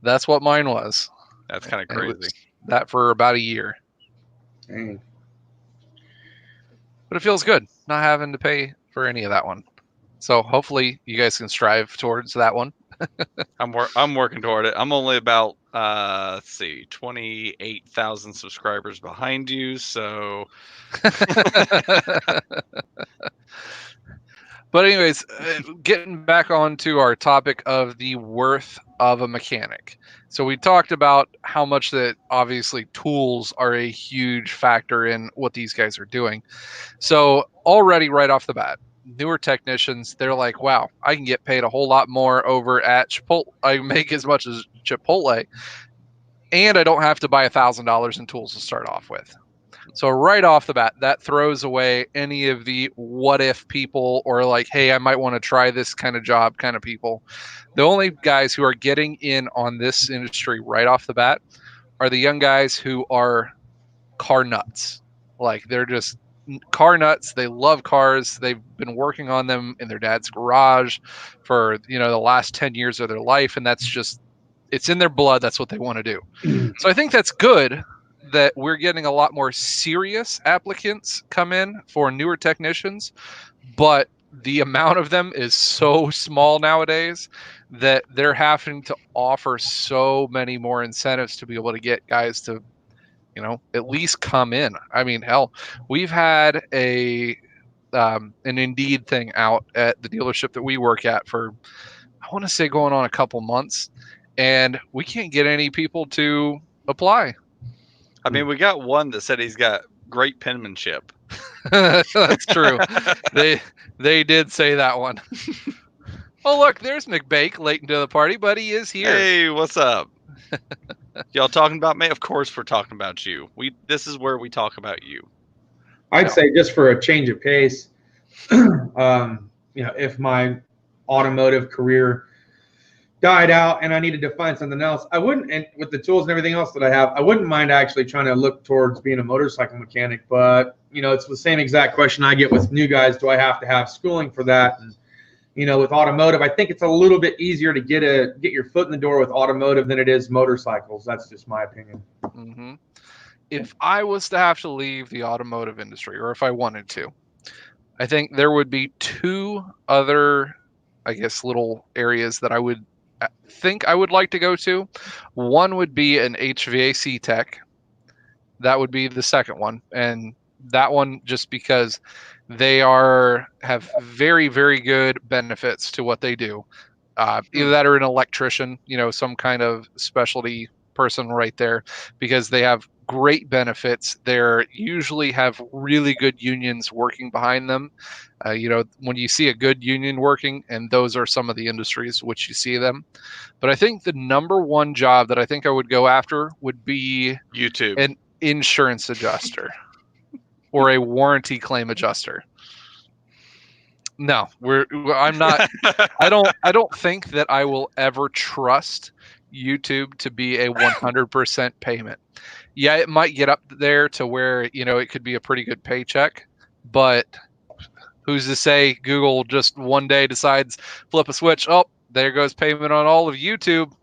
That's what mine was. That's kind of And it crazy. was that for about a year. Dang. But it feels good not having to pay for any of that one. So hopefully you guys can strive towards that one. I'm working toward it. I'm only about let's see, 28,000 subscribers behind you. So, But anyways, getting back onto our topic of the worth of a mechanic. So we talked about how much that obviously tools are a huge factor in what these guys are doing. So already right off the bat, newer technicians, they're like, wow, I can get paid a whole lot more over at Chipotle. I make as much as Chipotle, and I don't have to buy $1,000 in tools to start off with. So right off the bat, that throws away any of the what if people or like, hey, I might want to try this kind of job kind of people. The only guys who are getting in on this industry right off the bat are the young guys who are car nuts. Like they're just car nuts. They love cars. They've been working on them in their dad's garage for, the last 10 years of their life. And that's just, it's in their blood. That's what they want to do. So I think that's good that we're getting a lot more serious applicants come in for newer technicians, but the amount of them is so small nowadays that they're having to offer so many more incentives to be able to get guys to, at least come in. I mean, hell, we've had an Indeed thing out at the dealership that we work at for, I want to say, going on a couple months, and we can't get any people to apply. I mean, we got one that said he's got great penmanship. That's true. They did say that one. Oh, look, there's McBake late into the party, but he is here. Hey, what's up? Y'all talking about me? Of course we're talking about you. This is where we talk about you. I'd say just for a change of pace, if my automotive career died out and I needed to find something else, I wouldn't, and with the tools and everything else that I have, I wouldn't mind actually trying to look towards being a motorcycle mechanic. But, it's the same exact question I get with new guys. Do I have to have schooling for that? And, with automotive, I think it's a little bit easier to get your foot in the door with automotive than it is motorcycles. That's just my opinion. Mm-hmm. If I was to have to leave the automotive industry, or if I wanted to, I think there would be two other, I guess, little areas that I would think I would like to go to. One would be an HVAC tech. That would be the second one. And that one just because they have very, very good benefits to what they do. Either that or an electrician, some kind of specialty person right there, because they have great benefits. They're usually have really good unions working behind them. When you see a good union working, and those are some of the industries which you see them. But I think the number one job that I think I would go after would be YouTube, an insurance adjuster or a warranty claim adjuster. No, I'm not. I don't think that I will ever trust YouTube to be a 100% payment. Yeah, it might get up there to where, it could be a pretty good paycheck, but who's to say Google just one day decides, flip a switch, oh, there goes payment on all of YouTube.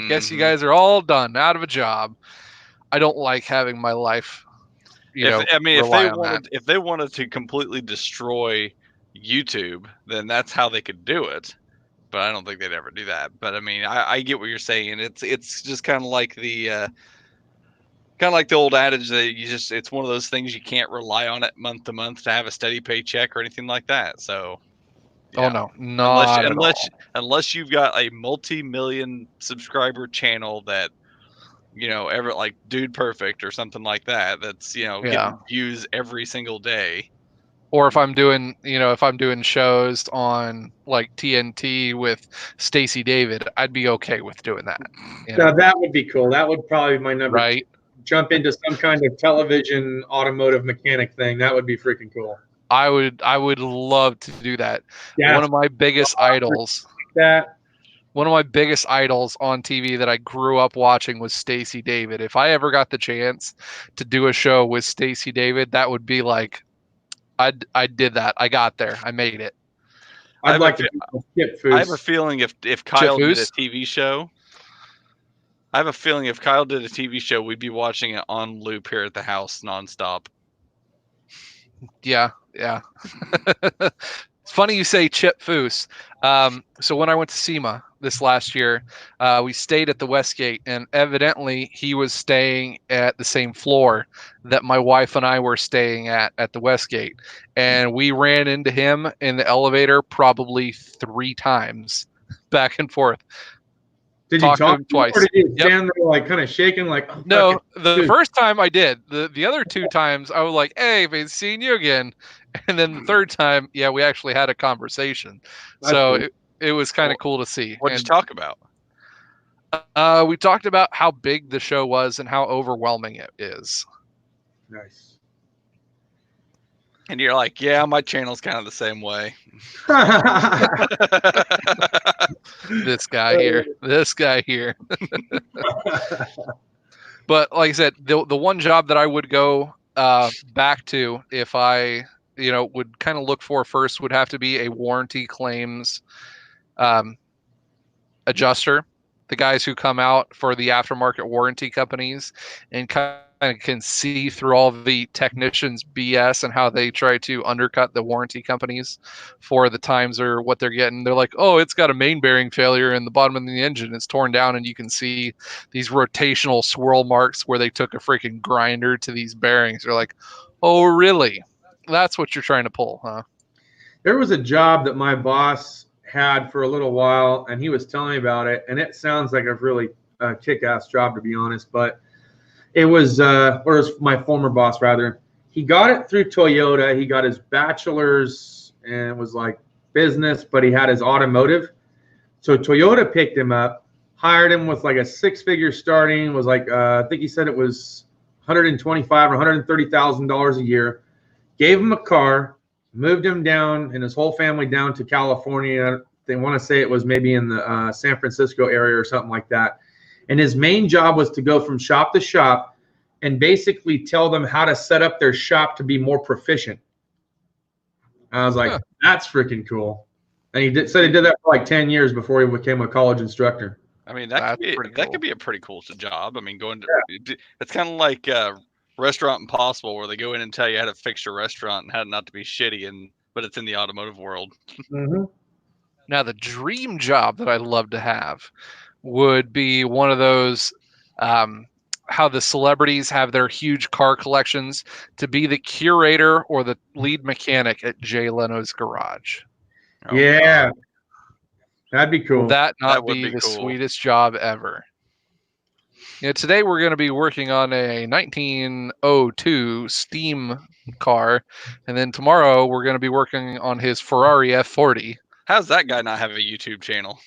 Guess you guys are all done, out of a job. I don't like having my life, if they wanted to completely destroy YouTube, then that's how they could do it. But I don't think they'd ever do that. But I mean, I get what you're saying. It's just kind of like the old adage that it's one of those things you can't rely on it month to month to have a steady paycheck or anything like that. So, yeah. Oh no, not at all. Unless you've got a multi-million subscriber channel that ever like Dude Perfect or something like that. That's getting views every single day. Or if I'm doing shows on like TNT with Stacey David, I'd be okay with doing that. Now that would be cool. That would probably be my number. Right. Jump into some kind of television automotive mechanic thing. That would be freaking cool. I would love to do that. Yeah. One of my biggest idols. One of my biggest idols on TV that I grew up watching was Stacey David. If I ever got the chance to do a show with Stacey David, that would be like, I did that. I got there. I made it. I'd like to do Chip Foose. I have a feeling if Kyle did a TV show, we'd be watching it on loop here at the house nonstop. Yeah. It's funny you say Chip Foose. So when I went to SEMA this last year, we stayed at the Westgate, and evidently he was staying at the same floor that my wife and I were staying at the Westgate. And we ran into him in the elevator probably 3 times back and forth. Did you talk to him twice? Or did you stand there like kind of shaking like, oh, no, the first time I did. The other 2 times I was like, hey, been seeing you again. And then the third time, we actually had a conversation. That's so cool. It was kind of cool to see. What did you talk about? We talked about how big the show was and how overwhelming it is. Nice. And you're like, yeah, my channel's kind of the same way. This guy here. But like I said, the one job that I would go back to if I would kind of look for first would have to be a warranty claims adjuster. The guys who come out for the aftermarket warranty companies and kind of can see through all the technicians' BS and how they try to undercut the warranty companies for the times or what they're getting. They're like, oh, it's got a main bearing failure in the bottom of the engine. It's torn down, and you can see these rotational swirl marks where they took a freaking grinder to these bearings. They're like, oh, really? That's what you're trying to pull, huh? There was a job that my boss had for a little while, and he was telling me about it, and it sounds like a really kick-ass job, to be honest, but it was or it was my former boss rather. He got it through Toyota. He got his bachelor's and it was like business, but he had his automotive. So Toyota picked him up, hired him with like a 6-figure starting, was like I think he said it was $125,000 or $130,000 a year. Gave him a car, moved him down and his whole family down to California. They want to say it was maybe in the San Francisco area or something like that. And his main job was to go from shop to shop and basically tell them how to set up their shop to be more proficient. I was like, that's freaking cool. And he said he did that for like 10 years before he became a college instructor. I mean, that could be a pretty cool job. I mean, it's kind of like Restaurant Impossible, where they go in and tell you how to fix your restaurant and how not to be shitty, but it's in the automotive world. Mm-hmm. Now, the dream job that I'd love to have would be one of those how the celebrities have their huge car collections, to be the curator or the lead mechanic at Jay Leno's garage. Oh, yeah. God. That'd be cool. Would that be the sweetest job ever? Today we're going to be working on a 1902 steam car, and then tomorrow we're going to be working on his Ferrari F40. How's that guy not have a YouTube channel?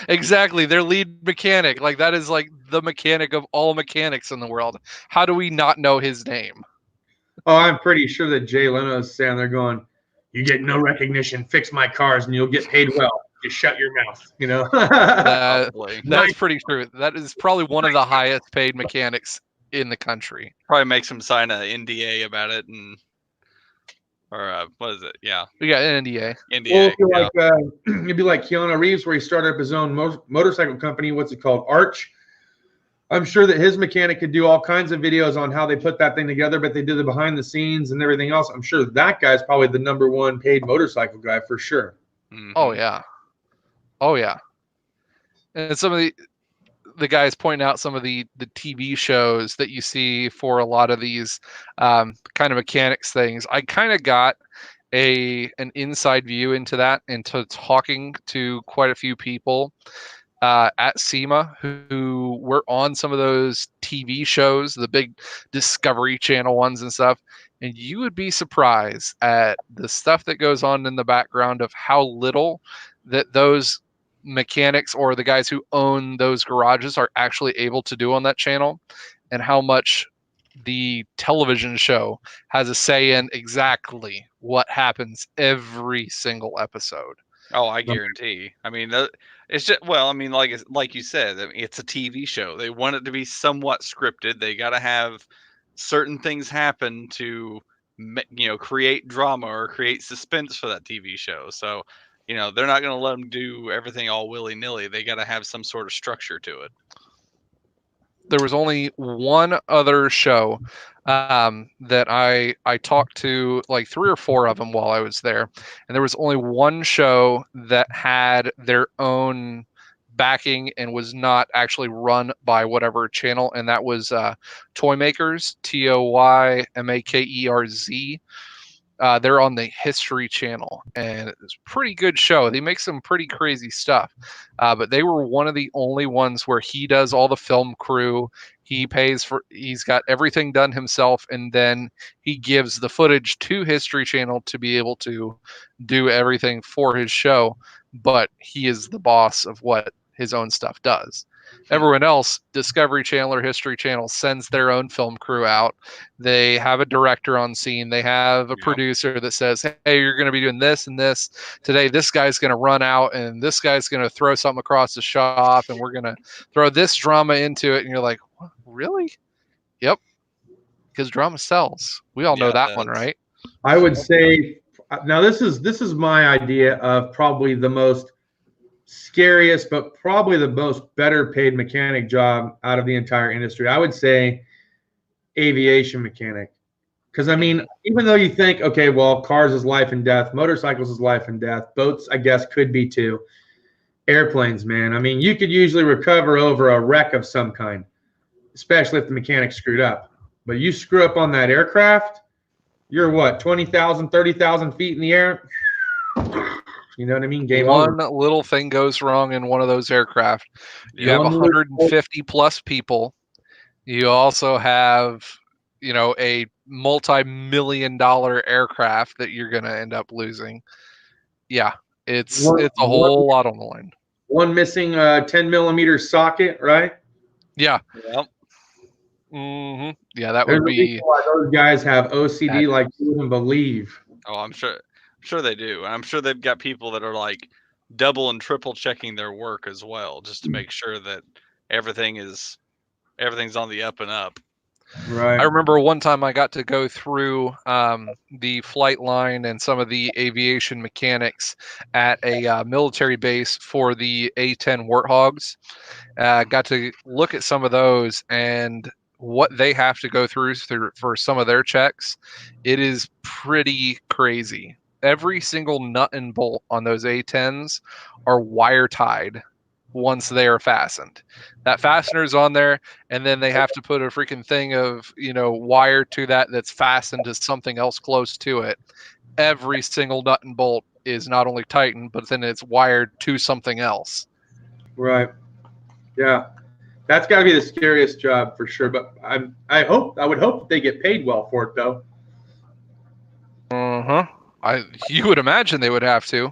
Exactly. Their lead mechanic. Like, that is like the mechanic of all mechanics in the world. How do we not know his name? Oh, I'm pretty sure that Jay Leno's standing there going, you get no recognition, fix my cars, and you'll get paid well. Just shut your mouth, That's pretty true. That is probably one of the highest paid mechanics in the country. Probably makes him sign an NDA about it, what is it? Yeah. We got an NDA. Well, it'd be like Keanu Reeves, where he started up his own motorcycle company. What's it called? Arch. I'm sure that his mechanic could do all kinds of videos on how they put that thing together, but they did the behind the scenes and everything else. I'm sure that guy's probably the #1 paid motorcycle guy for sure. Mm-hmm. Oh yeah. And some of the guys pointing out some of the TV shows that you see for a lot of these kind of mechanics things. I kind of got an inside view into that, into talking to quite a few people at SEMA who were on some of those TV shows, the big Discovery Channel ones and stuff. And you would be surprised at the stuff that goes on in the background of how little that those mechanics or the guys who own those garages are actually able to do on that channel, and how much the television show has a say in exactly what happens every single episode. Oh, I guarantee. I mean, it's just, well, I mean, like you said, I mean, it's a TV show. They want it to be somewhat scripted. They got to have certain things happen to, create drama or create suspense for that TV show. So, they're not going to let them do everything all willy nilly. They got to have some sort of structure to it. There was only one other show that I talked to, like 3 or 4 of them while I was there, and there was only one show that had their own backing and was not actually run by whatever channel, and that was Toy Makers, Toymakerz. They're on the History Channel, and it's a pretty good show. They make some pretty crazy stuff, but they were one of the only ones where he does all the film crew. He's got everything done himself, and then he gives the footage to History Channel to be able to do everything for his show. But he is the boss of what his own stuff does. Everyone else, Discovery Channel or History Channel, sends their own film crew out. They have a director on scene. They have a producer that says, hey, you're going to be doing this and this today. This guy's going to run out, and this guy's going to throw something across the shop, and we're going to throw this drama into it. And you're like, what? Really? Yep. Because drama sells. We all know that one, right? I would say, now this is my idea of probably the most scariest, but probably the most better paid mechanic job out of the entire industry. I would say aviation mechanic. Because I mean, even though you think, okay, well, cars is life and death, motorcycles is life and death, boats, I guess, could be too. Airplanes, man. I mean, you could usually recover over a wreck of some kind, especially if the mechanic screwed up. But you screw up on that aircraft, you're what, 20,000, 30,000 feet in the air? You know what I mean? Game One over. little thing goes wrong in one of those aircraft. You have 150 plus people. You also have, a multi-million-dollar aircraft that you're going to end up losing. Yeah, it's a whole lot on the line. One missing 10 millimeter socket, right? Yeah. Yep. Mm-hmm. Yeah, that would be. Why those guys have OCD like you wouldn't believe. Oh, I'm sure they do. I'm sure they've got people that are like double and triple checking their work as well, just to make sure that everything's on the up and up. Right. I remember one time I got to go through the flight line and some of the aviation mechanics at a military base for the A-10 Warthogs. Got to look at some of those and what they have to go through for some of their checks. It is pretty crazy. Every single nut and bolt on those A-10s are wire tied once they are fastened. That fastener's on there, and then they have to put a freaking thing of, wire to that's fastened to something else close to it. Every single nut and bolt is not only tightened, but then it's wired to something else. Right. Yeah. That's got to be the scariest job for sure. But I would hope that they get paid well for it, though. You would imagine they would have to.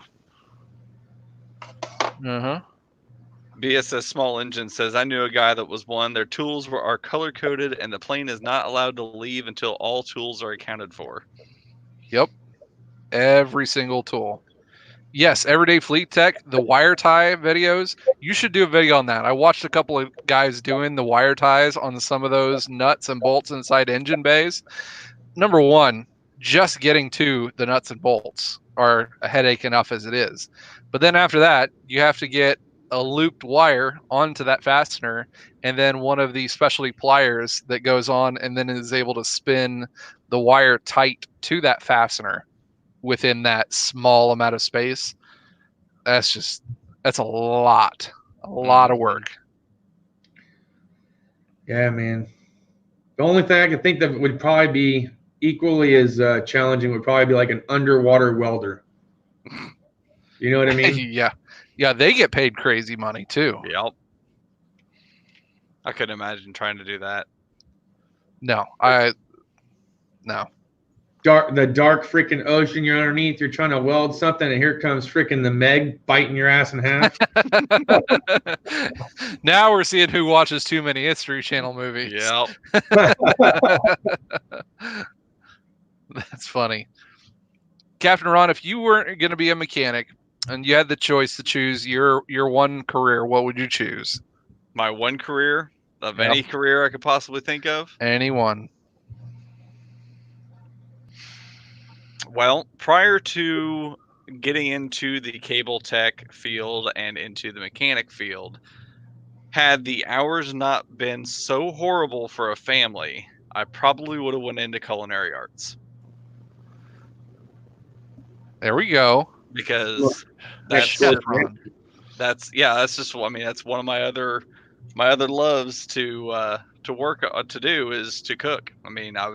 BSS Small Engine says, I knew a guy that was one. Their tools are color coded, and the plane is not allowed to leave until all tools are accounted for. Yep. Every single tool. Yes, Everyday Fleet Tech, the wire tie videos, you should do a video on that. I watched a couple of guys doing the wire ties on some of those nuts and bolts inside engine bays. Number one, just getting to the nuts and bolts are a headache enough as it is. But then after that, you have to get a looped wire onto that fastener, and then one of the specialty pliers that goes on and then is able to spin the wire tight to that fastener within that small amount of space. That's a lot of work. Yeah, man. The only thing I can think that would probably be equally as challenging would probably be like an underwater welder. You know what I mean? Yeah, they get paid crazy money too. Yep. I couldn't imagine trying to do that. No. The dark freaking ocean you're underneath. You're trying to weld something, and here comes freaking the Meg biting your ass in half. Now we're seeing who watches too many History Channel movies. Yep. That's funny. Captain Ron, if you weren't going to be a mechanic and you had the choice to choose your one career, what would you choose? My one career of any career I could possibly think of? Anyone. Well, prior to getting into the cable tech field and into the mechanic field, had the hours not been so horrible for a family, I probably would have went into culinary arts. There we go. Because that's just, I mean, that's one of my other loves to work to do is to cook. I mean, I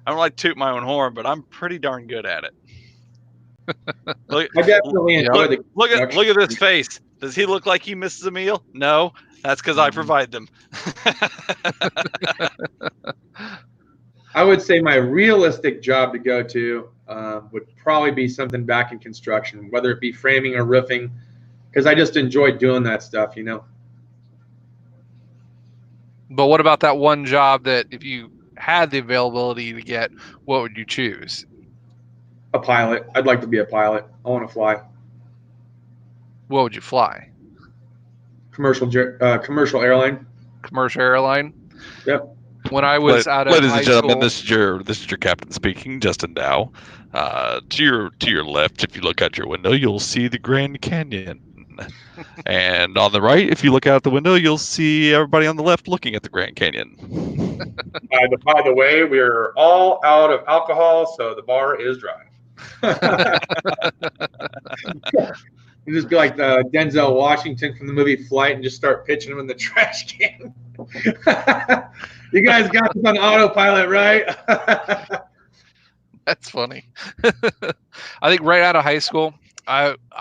don't like to toot my own horn, but I'm pretty darn good at it. Look, I definitely enjoy the look at this face. Does he look like he misses a meal? No, that's because I provide them. I would say my realistic job to go to would probably be something back in construction, whether it be framing or roofing, because I just enjoy doing that stuff, you know. But what about that one job that if you had the availability to get, what would you choose? A pilot. I'd like to be a pilot. I want to fly. What would you fly? Commercial airline. Commercial airline? Yep. When I was out of ladies high and gentlemen, school, this is your captain speaking, Justin Dow. To your left, if you look out your window, you'll see the Grand Canyon. And on the right, if you look out the window, you'll see everybody on the left looking at the Grand Canyon. By the way, we're all out of alcohol, so the bar is dry. You just be like the Denzel Washington from the movie Flight and just start pitching them in the trash can. You guys got this on autopilot, right? That's funny. I think right out of high school,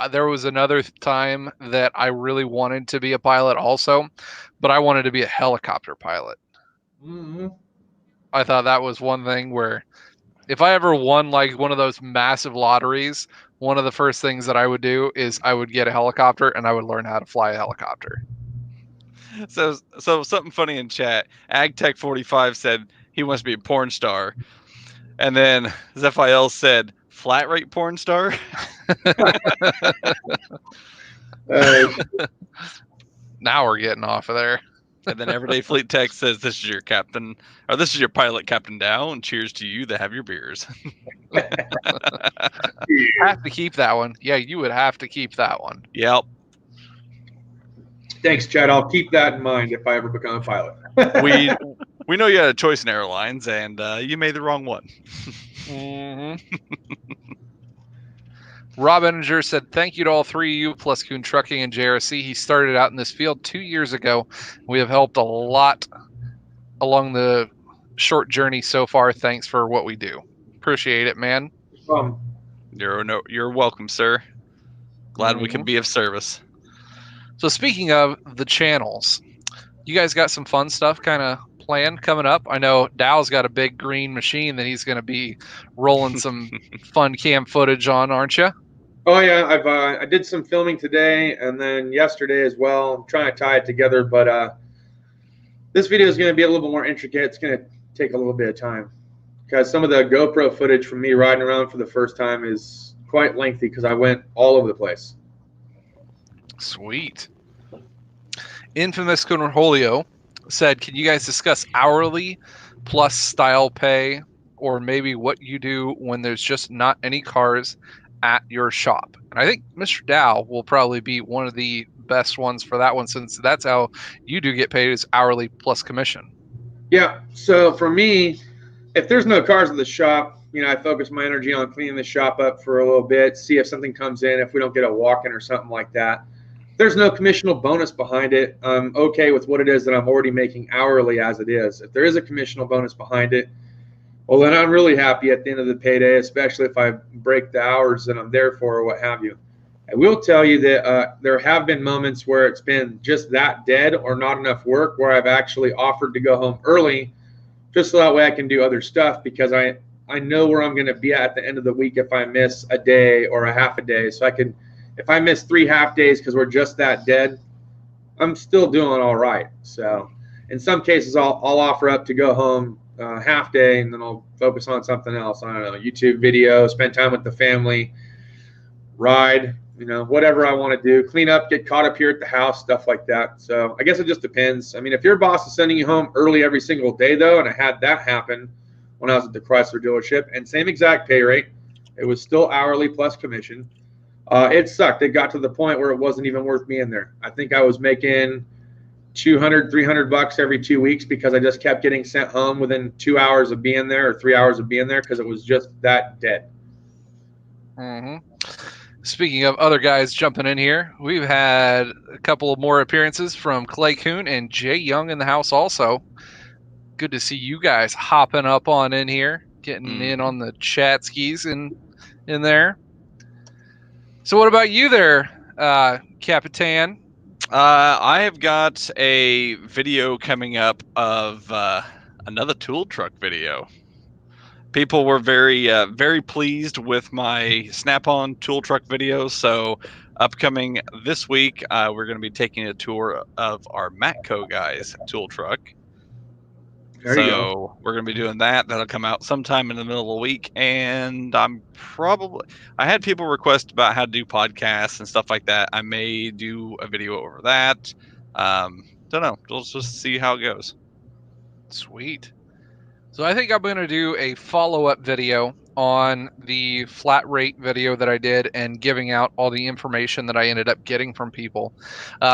there was another time that I really wanted to be a pilot also, but I wanted to be a helicopter pilot. Mm-hmm. I thought that was one thing where if I ever won like one of those massive lotteries, one of the first things that I would do is I would get a helicopter and I would learn how to fly a helicopter. So something funny in chat. AgTech45 said he wants to be a porn star. And then Zephiel said, flat rate porn star? Now we're getting off of there. And then Everyday Fleet Tech says, this is your captain, or this is your pilot, Captain Dow, and cheers to you that have your beers. Have to keep that one. Yeah, you would have to keep that one. Yep. Thanks, Chad. I'll keep that in mind if I ever become a pilot. We know you had a choice in airlines, and you made the wrong one. Mm-hmm. Rob Ettinger said, thank you to all three of you, plus Kuhn Trucking and JRC. He started out in this field 2 years ago. We have helped a lot along the short journey so far. Thanks for what we do. Appreciate it, man. You're welcome, sir. Glad we can be of service. So speaking of the channels, you guys got some fun stuff kind of planned coming up. I know Dow's got a big green machine that he's going to be rolling some fun cam footage on, aren't you? Oh yeah, I did some filming today and then yesterday as well. I'm trying to tie it together, but this video is going to be a little bit more intricate. It's going to take a little bit of time because some of the GoPro footage from me riding around for the first time is quite lengthy because I went all over the place. Sweet. Infamous Cornholio said, can you guys discuss hourly plus style pay, or maybe what you do when there's just not any cars at your shop? And I think Mr. Dow will probably be one of the best ones for that one, since that's how you do get paid, is hourly plus commission. Yeah, so for me, if there's no cars at the shop, I focus my energy on cleaning the shop up for a little bit, see if something comes in, if we don't get a walk-in or something like that. There's no commissional bonus behind it. I'm okay with what it is that I'm already making hourly as it is. If there is a commissional bonus behind it, well, then I'm really happy at the end of the payday, especially if I break the hours that I'm there for or what have you. I will tell you that there have been moments where it's been just that dead or not enough work where I've actually offered to go home early just so that way I can do other stuff, because I know where I'm going to be at the end of the week if I miss a day or a half a day. So I can, if I miss 3 half days because we're just that dead, I'm still doing all right. So in some cases, I'll offer up to go home half day, and then I'll focus on something else. I don't know, YouTube video, spend time with the family, ride, whatever I want to do, clean up, get caught up here at the house, stuff like that. So I guess it just depends. I mean, if your boss is sending you home early every single day, though, and I had that happen when I was at the Chrysler dealership, and same exact pay rate, it was still hourly plus commission. It sucked. It got to the point where it wasn't even worth being there. I think I was making $200-$300 every 2 weeks because I just kept getting sent home within 2 hours of being there or 3 hours of being there because it was just that dead. Mm-hmm. Speaking of other guys jumping in here, we've had a couple of more appearances from Clay Kuhn and Jay Young in the house also. Good to see you guys hopping up on in here, getting in on the chat skis in there. So what about you there, Capitan? I have got a video coming up of another tool truck video. People were very pleased with my Snap-on tool truck video. So upcoming this week, we're going to be taking a tour of our Matco guys tool truck. There you go. We're going to be doing that. That'll come out sometime in the middle of the week. And I had people request about how to do podcasts and stuff like that. I may do a video over that. Don't know. Let's just see how it goes. Sweet. So I think I'm going to do a follow-up video on the flat rate video that I did and giving out all the information that I ended up getting from people.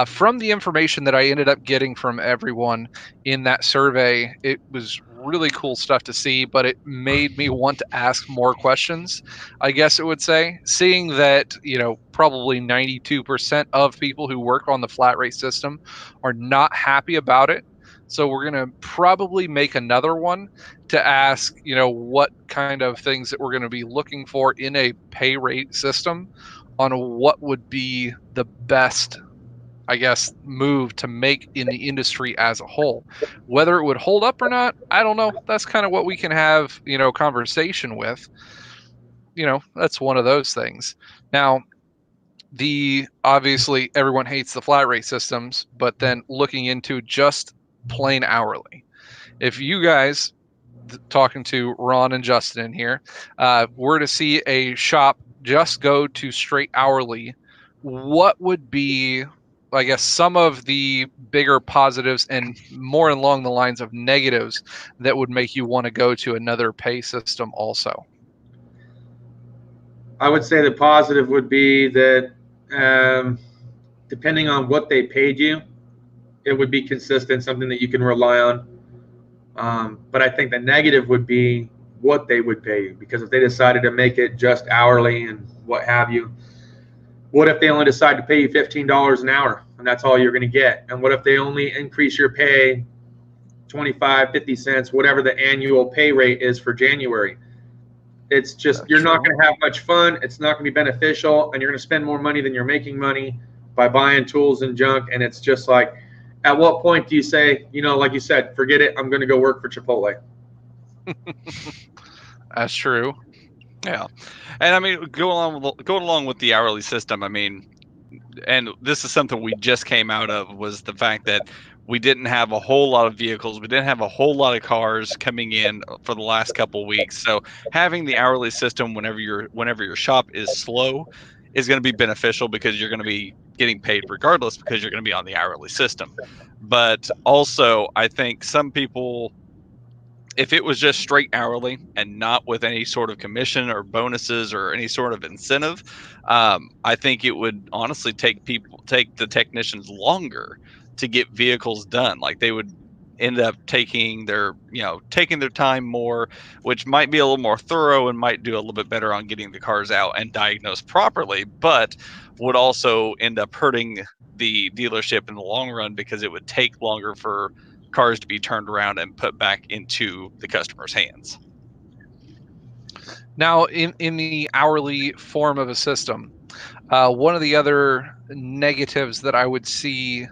From the information that I ended up getting from everyone in that survey, it was really cool stuff to see, but it made me want to ask more questions, I guess it would say, seeing that, probably 92% of people who work on the flat rate system are not happy about it. So we're going to probably make another one to ask, what kind of things that we're going to be looking for in a pay rate system on what would be the best, I guess, move to make in the industry as a whole. Whether it would hold up or not, I don't know. That's kind of what we can have, conversation with. That's one of those things. Now, obviously everyone hates the flat rate systems, but then looking into just plain hourly. If you guys, talking to Ron and Justin in here, were to see a shop just go to straight hourly, what would be, I guess, some of the bigger positives and more along the lines of negatives that would make you want to go to another pay system also? I would say the positive would be that depending on what they paid you, it would be consistent, something that you can rely on. But I think the negative would be what they would pay you, because if they decided to make it just hourly and what have you, what if they only decide to pay you $15 an hour and that's all you're going to get? And what if they only increase your pay 25, 50 cents, whatever the annual pay rate is for January? It's just, you're not going to have much fun. It's not going to be beneficial, and you're going to spend more money than you're making money by buying tools and junk. And it's just like, at what point do you say, like you said, forget it, I'm going to go work for Chipotle? That's true. Yeah. And I mean, going along with the hourly system, I mean, and this is something we just came out of, was the fact that we didn't have a whole lot of vehicles. We didn't have a whole lot of cars coming in for the last couple of weeks. So having the hourly system whenever your shop is slow is going to be beneficial, because you're going to be getting paid regardless, because you're going to be on the hourly system. But also, I think some people, if it was just straight hourly and not with any sort of commission or bonuses or any sort of incentive, I think it would honestly take the technicians longer to get vehicles done. Like, they would end up taking their time more, which might be a little more thorough and might do a little bit better on getting the cars out and diagnosed properly, but would also end up hurting the dealership in the long run, because it would take longer for cars to be turned around and put back into the customer's hands. Now, in the hourly form of a system, One of the other negatives that I would see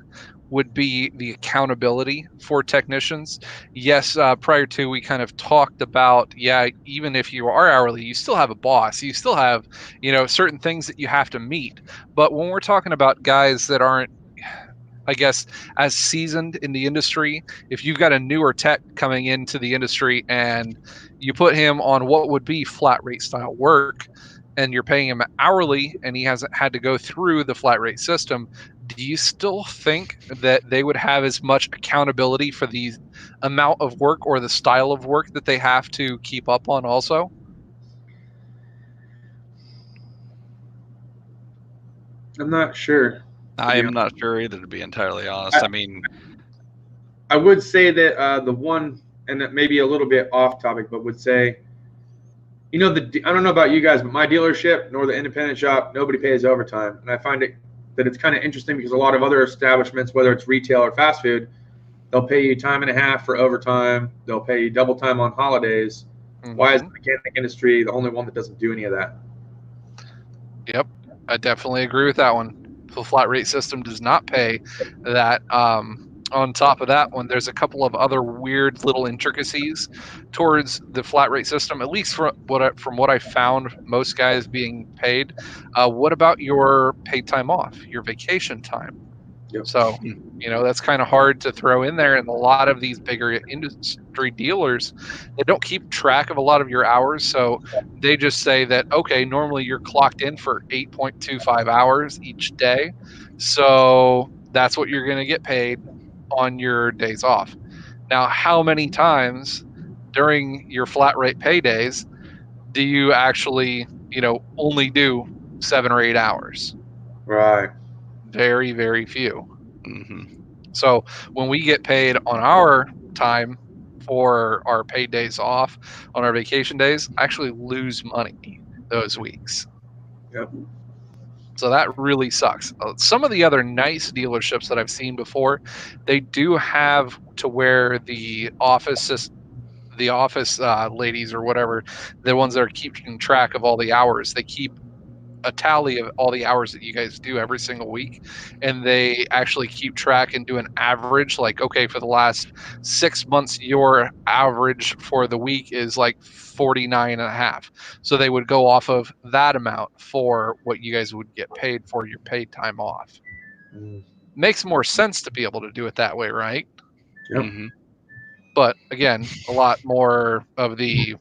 would be the accountability for technicians. Yes, prior to, we kind of talked about, even if you are hourly, you still have a boss. You still have, certain things that you have to meet. But when we're talking about guys that aren't, I guess, as seasoned in the industry, if you've got a newer tech coming into the industry and you put him on what would be flat rate style work, and you're paying him hourly and he hasn't had to go through the flat rate system, do you still think that they would have as much accountability for the amount of work or the style of work that they have to keep up on also? I'm not sure. I am not sure either, to be entirely honest. I mean, I would say that the one, and that may be a little bit off topic, but would say, I don't know about you guys, but my dealership nor the independent shop, nobody pays overtime. And I find that it's kind of interesting because a lot of other establishments, whether it's retail or fast food, they'll pay you time and a half for overtime. They'll pay you double time on holidays. Mm-hmm. Why is the mechanic industry the only one that doesn't do any of that? Yep, I definitely agree with that one. The flat rate system does not pay that. On top of that one, there's a couple of other weird little intricacies towards the flat rate system, at least from what I found most guys being paid. What about your paid time off, your vacation time? Yep. So, that's kind of hard to throw in there. And a lot of these bigger industry dealers, they don't keep track of a lot of your hours. So they just say that, okay, normally you're clocked in for 8.25 hours each day. So that's what you're going to get paid on your days off. Now, how many times during your flat rate pay days do you actually, only do 7 or 8 hours? Right. Very, very few. Mm-hmm. So when we get paid on our time for our paid days off on our vacation days, I actually lose money those weeks. Yep. So that really sucks. Some of the other nice dealerships that I've seen before, they do have to where the office ladies or whatever, the ones that are keeping track of all the hours, they keep a tally of all the hours that you guys do every single week, and they actually keep track and do an average, like, okay, for the last 6 months your average for the week is like 49 and a half, so they would go off of that amount for what you guys would get paid for your paid time off. Makes more sense to be able to do it that way, right? Yep. Mm-hmm. But again, a lot more of the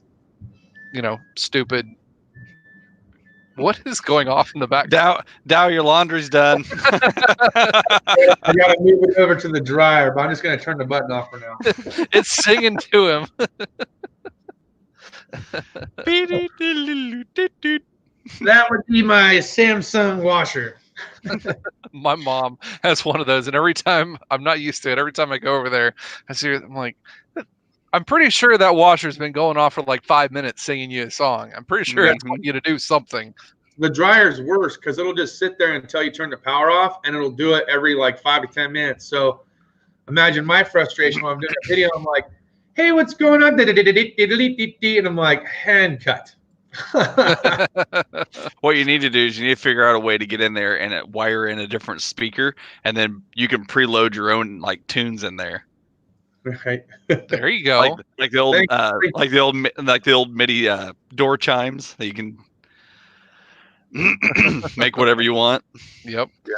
stupid. What is going off in the back? Dow, your laundry's done. I gotta move it over to the dryer, but I'm just gonna turn the button off for now. It's singing to him. That would be my Samsung washer. My mom has one of those, and every time, I'm not used to it, every time I go over there, I see it, I'm like, I'm pretty sure that washer's been going off for like 5 minutes singing you a song. I'm pretty sure it's wanting you to do something. The dryer's worse because it'll just sit there until you turn the power off, and it'll do it every like 5 to 10 minutes. So imagine my frustration when I'm doing a video. I'm like, hey, what's going on? And I'm like, hand cut. What you need to do is you need to figure out a way to get in there and wire in a different speaker, and then you can preload your own like tunes in there. Right. There you go. Like the old MIDI door chimes that you can make whatever you want. Yep. Yeah.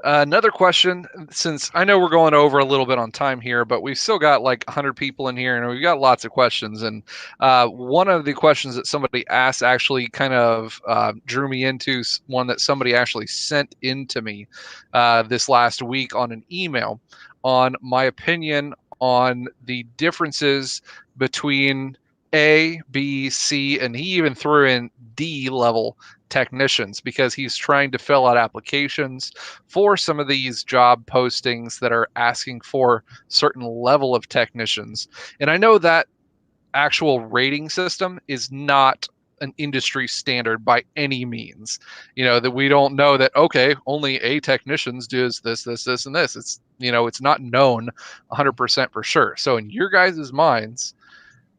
Another question, since I know we're going over a little bit on time here, but we've still got like 100 people in here and we've got lots of questions. And one of the questions that somebody asked actually kind of drew me into one that somebody actually sent into me this last week on an email on my opinion on the differences between A, B, C, and he even threw in D level technicians because he's trying to fill out applications for some of these job postings that are asking for certain level of technicians. And I know that actual rating system is not an industry standard by any means, that we don't know that, okay, only A technicians does this, and this. It's, it's not known 100% for sure. So in your guys' minds,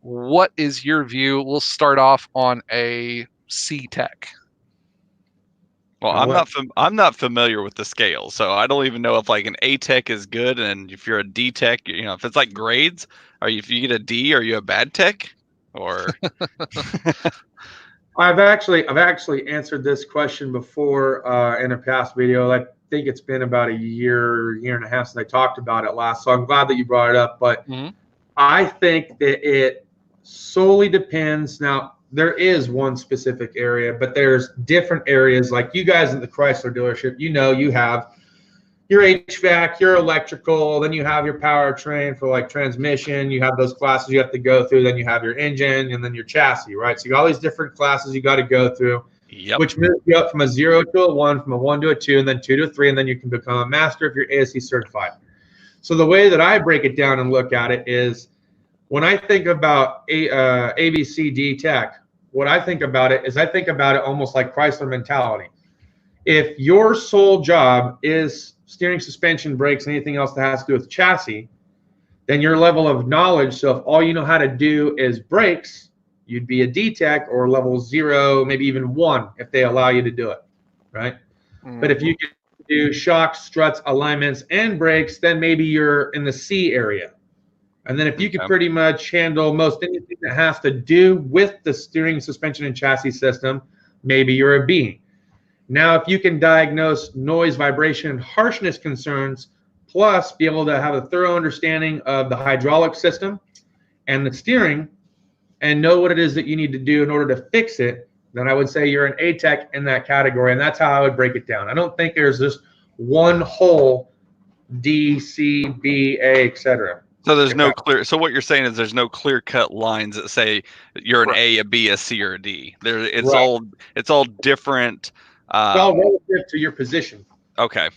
what is your view? We'll start off on a C tech. Well, I'm not familiar with the scale, so I don't even know if like an A tech is good, and if you're a D tech, if it's like grades, if you get a D, are you a bad tech, or? I've actually answered this question before in a past video. I think it's been about a year and a half since I talked about it last. So I'm glad that you brought it up. But I think that it solely depends. Now, there is one specific area, but there's different areas. Like you guys at the Chrysler dealership, you have your HVAC, your electrical, then you have your powertrain for like transmission. You have those classes you have to go through. Then you have your engine and then your chassis, right? So you got all these different classes you got to go through, which moves you up from a 0 to a 1, from a 1 to a 2, and then 2 to a 3, and then you can become a master if you're ASE certified. So the way that I break it down and look at it is when I think about ABCD tech, what I think about it is I think about it almost like Chrysler mentality. If your sole job is steering, suspension, brakes, anything else that has to do with chassis, then your level of knowledge, so if all you know how to do is brakes, you'd be a D tech or level 0, maybe even 1 if they allow you to do it, right? But if you can do shocks, struts, alignments, and brakes, then maybe you're in the C area. And then if you can pretty much handle most anything that has to do with the steering, suspension, and chassis system, maybe you're a B. Now, if you can diagnose noise, vibration, and harshness concerns, plus be able to have a thorough understanding of the hydraulic system and the steering, and know what it is that you need to do in order to fix it, then I would say you're an A tech in that category, and that's how I would break it down. I don't think there's just one whole D, C, B, A, etc. So there's no clear. So what you're saying is there's no clear cut lines that say you're an A, a B, a C, or a D. It's all different. It's all relative to your position. Okay.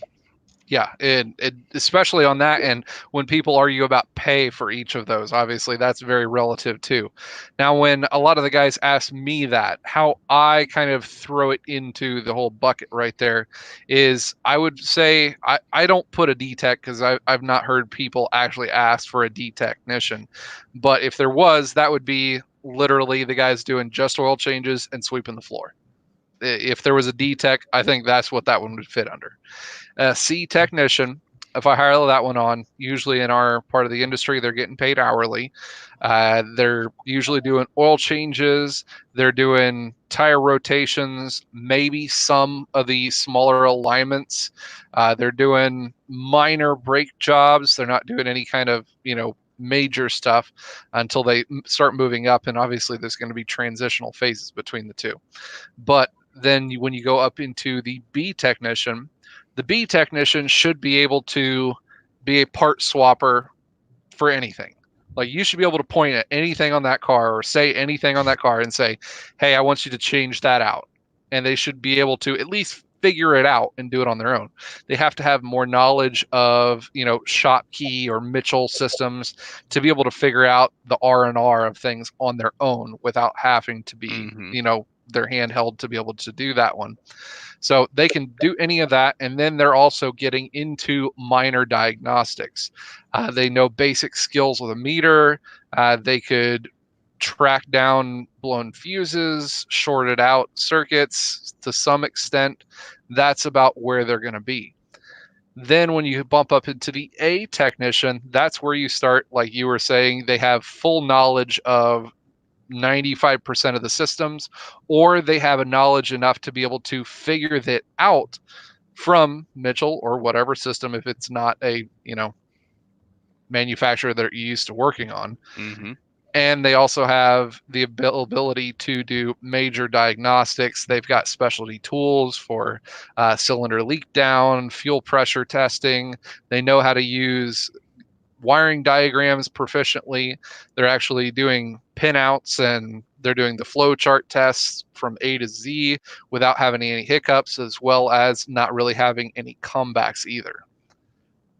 Yeah, and especially on that, and when people argue about pay for each of those, obviously that's very relative too. Now, when a lot of the guys ask me that, how I kind of throw it into the whole bucket right there is I would say I don't put a D tech because I've not heard people actually ask for a D technician. But if there was, that would be literally the guys doing just oil changes and sweeping the floor. If there was a D tech, I think that's what that one would fit under. A C technician, if I hire that one on, usually in our part of the industry, they're getting paid hourly. They're usually doing oil changes. They're doing tire rotations, maybe some of the smaller alignments. They're doing minor brake jobs. They're not doing any kind of, major stuff until they start moving up. And obviously there's going to be transitional phases between the two. But then when you go up into the B technician, the B technician should be able to be a part swapper for anything. Like you should be able to point at anything on that car or say anything on that car and say, hey, I want you to change that out. And they should be able to at least figure it out and do it on their own. They have to have more knowledge of, shop key or Mitchell systems to be able to figure out the R&R of things on their own without having to be, their handheld to be able to do that one. So they can do any of that. And then they're also getting into minor diagnostics. They know basic skills with a meter. They could track down blown fuses, shorted out circuits to some extent. That's about where they're going to be. Then when you bump up into the A technician, that's where you start, like you were saying, they have full knowledge of 95% of the systems, or they have a knowledge enough to be able to figure that out from Mitchell or whatever system if it's not a manufacturer that you're used to working on. And they also have the ability to do major diagnostics. They've got specialty tools for cylinder leak down, fuel pressure testing. They know how to use wiring diagrams proficiently. They're actually doing pinouts and they're doing the flow chart tests from A to Z without having any hiccups, as well as not really having any comebacks either.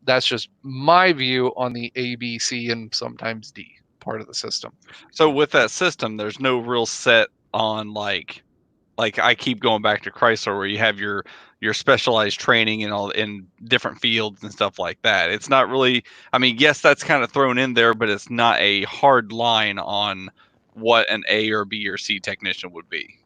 That's just my view on the A, B, C, and sometimes D part of the system. So with that system, there's no real set on like I keep going back to Chrysler where you have your specialized training and all in different fields and stuff like that. It's not really, yes, that's kind of thrown in there, but it's not a hard line on what an A or B or C technician would be.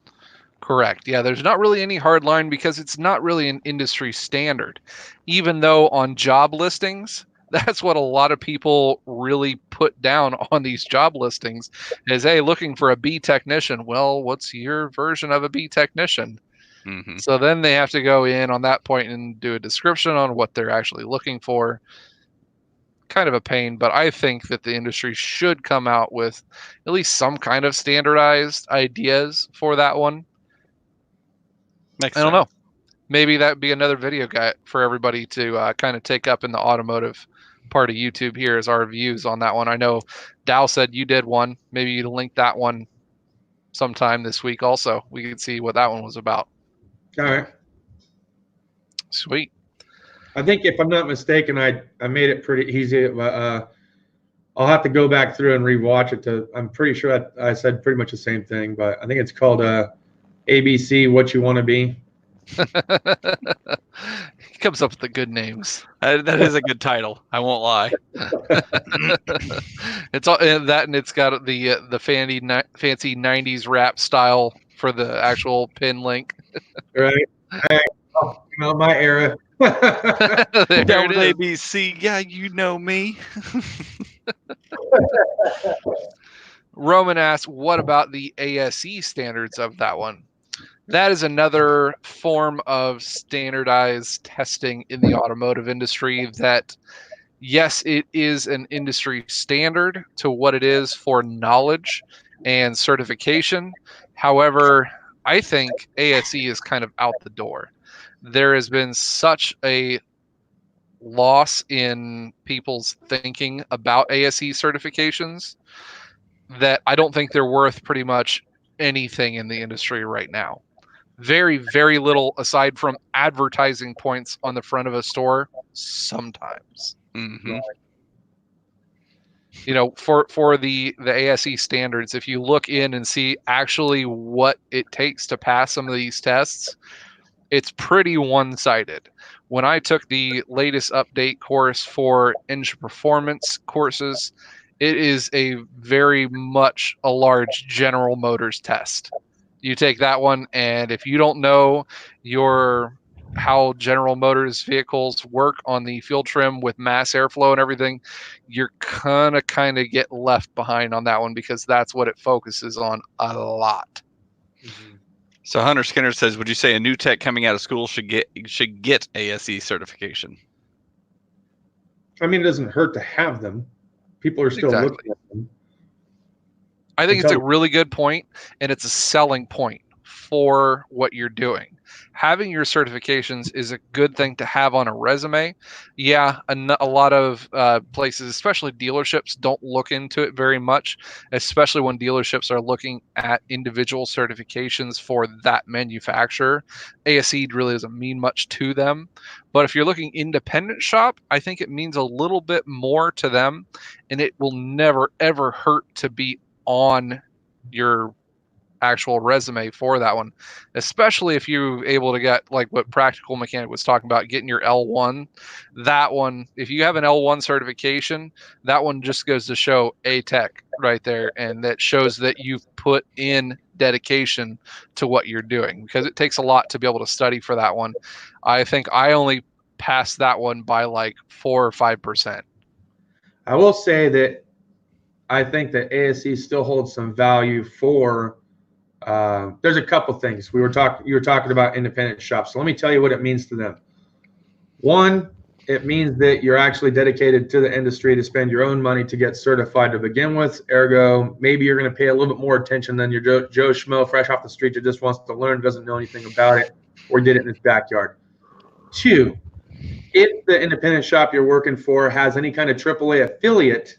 Correct. Yeah, there's not really any hard line because it's not really an industry standard. Even though on job listings, that's what a lot of people really put down on these job listings is, hey, looking for a B technician. Well, what's your version of a B technician? Mm-hmm. So then they have to go in on that point and do a description on what they're actually looking for. Kind of a pain, but I think that the industry should come out with at least some kind of standardized ideas for that one. Makes I don't sense. know. Maybe that'd be another video guy for everybody to kind of take up in the automotive part of YouTube here as our views on that one. I know Dow said you did one. Maybe you'd link that one sometime this week also. We could see what that one was about. All right. Sweet. I think if I'm not mistaken, I made it pretty easy. I'll have to go back through and rewatch it. I'm pretty sure I said pretty much the same thing, but I think it's called ABC, What You Want to Be. He comes up with the good names. That is a good title. I won't lie. It's all that, and it's got the fancy 90s rap style for the actual pin link. Right. My era. There That it was is. ABC. Yeah, you know me. Roman asks, what about the ASE standards of that one? That is another form of standardized testing in the automotive industry that, yes, it is an industry standard to what it is for knowledge and certification. However, I think ASE is kind of out the door. There has been such a loss in people's thinking about ASE certifications that I don't think they're worth pretty much anything in the industry right now. Very, very little aside from advertising points on the front of a store sometimes. Mm-hmm. You know, for the ASE standards, if you look in and see actually what it takes to pass some of these tests, it's pretty one-sided. When I took the latest update course for engine performance courses, it is a very much a large General Motors test. You take that one, and if you don't know how General Motors vehicles work on the fuel trim with mass airflow and everything, you're gonna kind of get left behind on that one because that's what it focuses on a lot. Mm-hmm. So Hunter Skinner says, would you say a new tech coming out of school should get ASE certification? I mean, it doesn't hurt to have them. People are still Exactly. looking at them. I think it's a really good point, and it's a selling point for what you're doing. Having your certifications is a good thing to have on a resume. Yeah, a lot of places, especially dealerships, don't look into it very much, especially when dealerships are looking at individual certifications for that manufacturer. ASE really doesn't mean much to them. But if you're looking independent shop, I think it means a little bit more to them, and it will never, ever hurt to be on your actual resume for that one, especially if you're able to get like what Practical Mechanic was talking about, getting your L1. That one, if you have an L1 certification, that one just goes to show a tech right there, and that shows that you've put in dedication to what you're doing, because it takes a lot to be able to study for that one. I think I only passed that one by like 4 or 5%. I will say that I think that ASE still holds some value for. There's a couple things you were talking about independent shops. So let me tell you what it means to them. One, it means that you're actually dedicated to the industry to spend your own money to get certified to begin with. Ergo, maybe you're going to pay a little bit more attention than your Joe Schmo fresh off the street that just wants to learn, doesn't know anything about it, or did it in his backyard. Two, if the independent shop you're working for has any kind of AAA affiliate,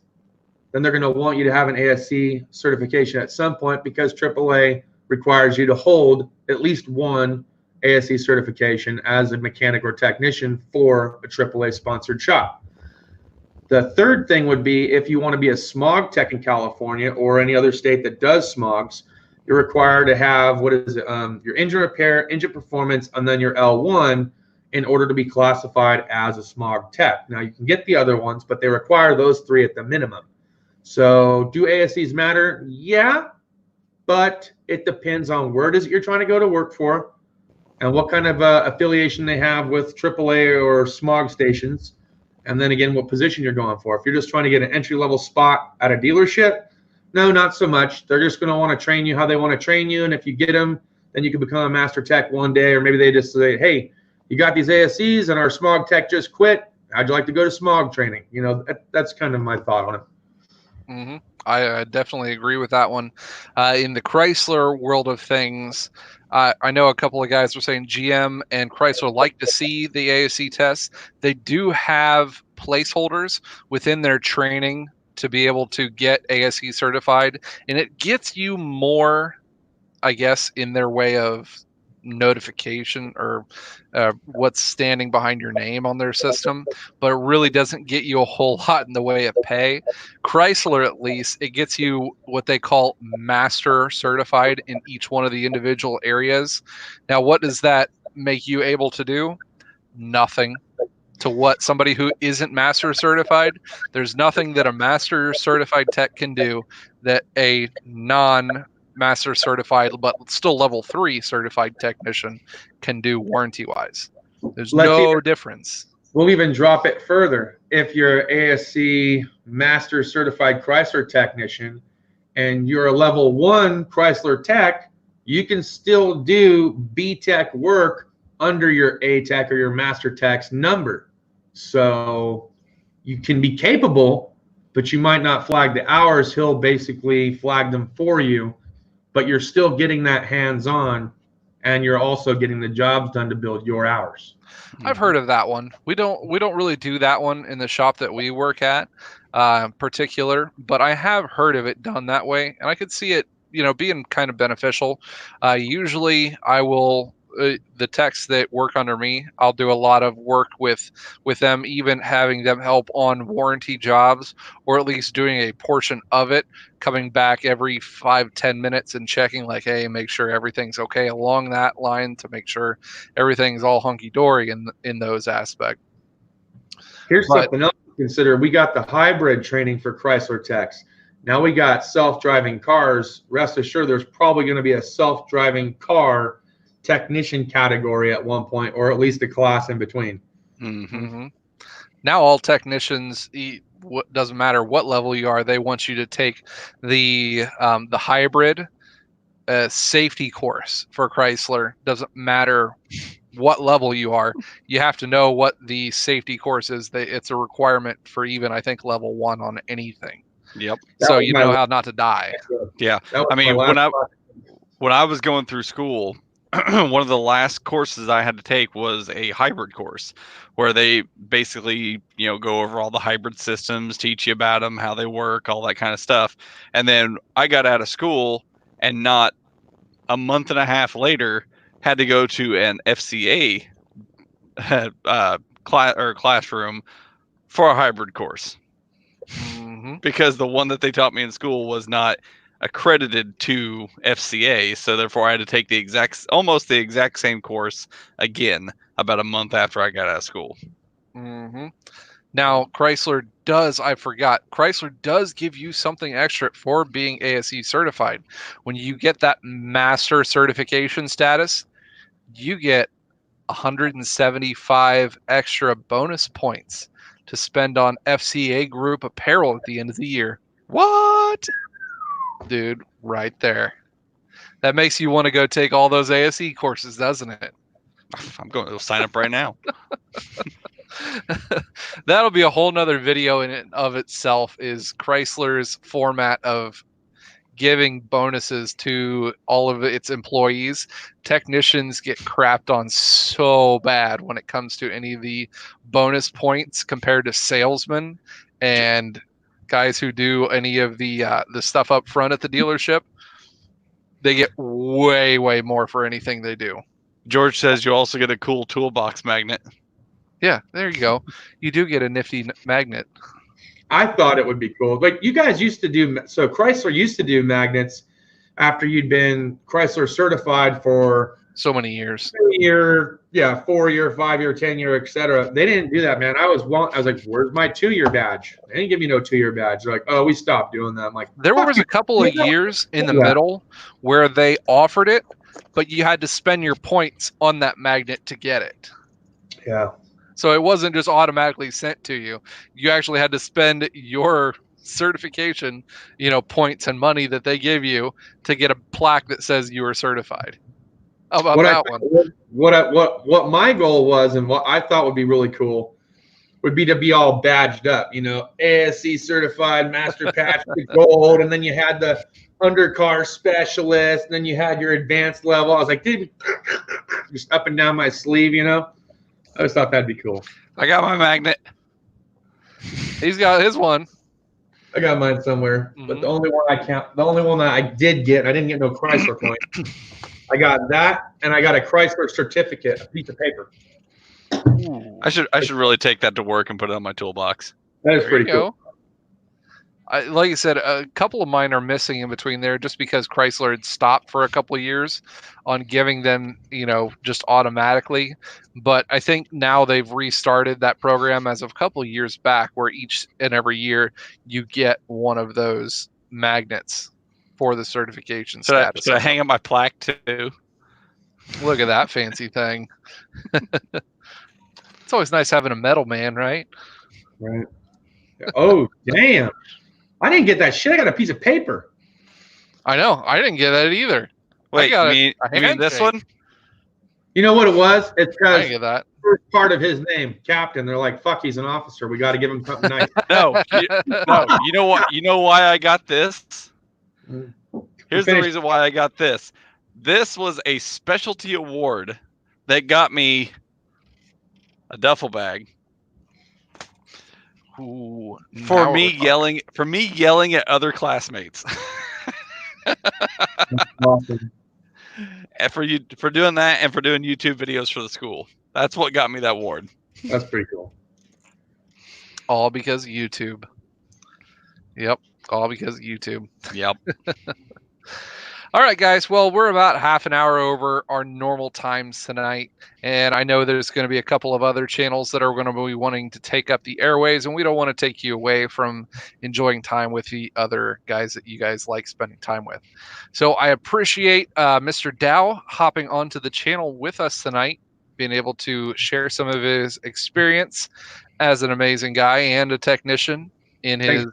then they're going to want you to have an ASE certification at some point, because AAA requires you to hold at least one ASE certification as a mechanic or technician for a AAA sponsored shop. The third thing would be if you want to be a smog tech in California or any other state that does smogs, you're required to have your engine repair, engine performance, and then your L1 in order to be classified as a smog tech. Now you can get the other ones, but they require those three at the minimum. So do ASEs matter? Yeah, but it depends on where it is that you're trying to go to work for and what kind of affiliation they have with AAA or smog stations. And then again, what position you're going for. If you're just trying to get an entry-level spot at a dealership, no, not so much. They're just going to want to train you how they want to train you. And if you get them, then you can become a master tech one day. Or maybe they just say, hey, you got these ASCs and our smog tech just quit. How'd you like to go to smog training? You know, that's kind of my thought on it. Mm-hmm. I definitely agree with that one. In the Chrysler world of things, I know a couple of guys were saying GM and Chrysler like to see the ASC tests. They do have placeholders within their training to be able to get ASC certified, and it gets you more, I guess, in their way of notification or what's standing behind your name on their system, but it really doesn't get you a whole lot in the way of pay. Chrysler, at least, it gets you what they call master certified in each one of the individual areas. Now, what does that make you able to do? Nothing. To what somebody who isn't master certified, there's nothing that a master certified tech can do that a non-master certified but still level 3 certified technician can do warranty wise. There's no difference. We'll even drop it further. If you're ASC master certified Chrysler technician and you're a level 1 Chrysler tech, you can still do B tech work under your A tech or your master tech's number. So you can be capable, but you might not flag the hours. He'll basically flag them for you, but you're still getting that hands-on, and you're also getting the jobs done to build your hours. I've heard of that one. We don't really do that one in the shop that we work at, particular, but I have heard of it done that way, and I could see it, being kind of beneficial. Usually, I will. The techs that work under me, I'll do a lot of work with them, even having them help on warranty jobs, or at least doing a portion of it, coming back every 5-10 minutes and checking like, hey, make sure everything's okay along that line to make sure everything's all hunky-dory in those aspects. Here's something else to consider. We got the hybrid training for Chrysler techs. Now we got self-driving cars. Rest assured there's probably going to be a self-driving car technician category at one point, or at least a class in between. Mm-hmm. Now all technicians, doesn't matter what level you are, they want you to take the hybrid safety course for Chrysler. Doesn't matter what level you are, you have to know what the safety course is. It's a requirement for even, I think, level 1 on anything. Yep. So you know how not to die. Yeah. I mean, when I was going through school, one of the last courses I had to take was a hybrid course where they basically, go over all the hybrid systems, teach you about them, how they work, all that kind of stuff. And then I got out of school and not a month and a half later had to go to an FCA classroom for a hybrid course. Mm-hmm. Because the one that they taught me in school was not accredited to FCA, so therefore I had to take almost the exact same course again about a month after I got out of school. Mm-hmm. Now Chrysler does give you something extra for being ASE certified. When you get that master certification status, you get 175 extra bonus points to spend on FCA group apparel at the end of the year. What? Dude, right there. That makes you want to go take all those ASE courses, doesn't it? I'm going to sign up right now. That'll be a whole nother video in and of itself, is Chrysler's format of giving bonuses to all of its employees. Technicians get crapped on so bad when it comes to any of the bonus points compared to salesmen and guys who do any of the stuff up front at the dealership. They get way more for anything they do. George says you also get a cool toolbox magnet. Yeah, there you go. You do get a nifty magnet. I thought it would be cool. Like, you guys used to do, so Chrysler used to do magnets after you'd been Chrysler certified for So many years. 2-year, 4-year, 5-year, 10-year, etc. They didn't do that, man. I was like, where's my 2-year badge? They didn't give me no 2-year badge. They're like, oh, we stopped doing that. I'm like, There was a couple of years in the middle where they offered it, but you had to spend your points on that magnet to get it. Yeah. So it wasn't just automatically sent to you. You actually had to spend your certification, points and money that they give you to get a plaque that says you were certified. How about that one? What my goal was, and what I thought would be really cool, would be to be all badged up. ASC certified, master patch to gold, and then you had the undercar specialist, and then you had your advanced level. I was like, dude, just up and down my sleeve. I just thought that'd be cool. I got my magnet. He's got his one. I got mine somewhere, but the only one that I did get, I didn't get no Chrysler point. I got that, and I got a Chrysler certificate, a piece of paper. I should really take that to work and put it on my toolbox. That is pretty cool. Like I said, a couple of mine are missing in between there just because Chrysler had stopped for a couple of years on giving them, just automatically. But I think now they've restarted that program as of a couple of years back, where each and every year you get one of those magnets for the certification status. Should I hang up my plaque too? Look at that fancy thing. It's always nice having a metal man, right? Right. Oh, damn. I didn't get that shit. I got a piece of paper. I know. I didn't get that either. Wait, you mean this one? You know what it was? It's I didn't because get that. first part of his name, Captain. They're like, fuck, he's an officer. We got to give him something nice. No. You know what? You know why I got this? Here's the reason why I got this. This was a specialty award that got me a duffel bag. Ooh, for me yelling at other classmates. Awesome. And for doing that and for doing YouTube videos for the school. That's what got me that award. That's pretty cool. All because of YouTube. Yep. All because of YouTube. Yep. All right, guys. Well, we're about half an hour over our normal times tonight. And I know there's going to be a couple of other channels that are going to be wanting to take up the airways. And we don't want to take you away from enjoying time with the other guys that you guys like spending time with. So I appreciate Mr. Dow hopping onto the channel with us tonight, being able to share some of his experience as an amazing guy and a technician in his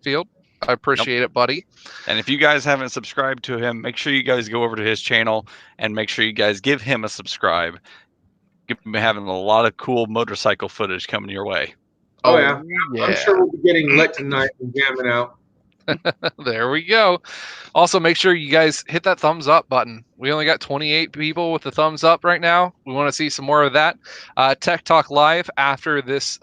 field. I appreciate it, buddy. And if you guys haven't subscribed to him, make sure you guys go over to his channel and make sure you guys give him a subscribe. We're having a lot of cool motorcycle footage coming your way. Oh yeah. I'm sure we'll be getting lit tonight and jamming out. There we go. Also, make sure you guys hit that thumbs up button. We only got 28 people with the thumbs up right now. We want to see some more of that. Tech Talk Live, after this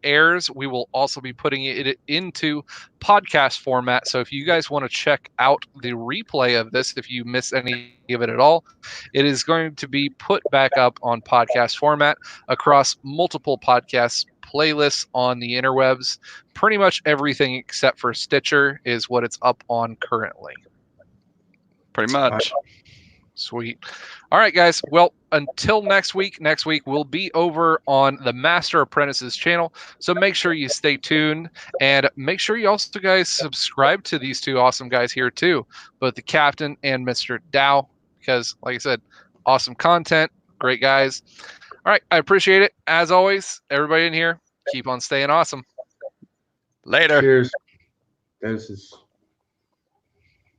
airs, we will also be putting it into podcast format. So if you guys want to check out the replay of this, if you miss any of it at all, it is going to be put back up on podcast format across multiple podcasts playlists on the interwebs. Pretty much everything except for Stitcher is what it's up on currently. Pretty much. Sweet. All right, guys. Well, until next week we'll be over on the Master Apprentices channel. So make sure you stay tuned and make sure you also guys subscribe to these two awesome guys here too, both the Captain and Mr. Dow, because like I said, awesome content, great guys. All right. I appreciate it. As always, everybody in here, keep on staying awesome. Later. Cheers. This is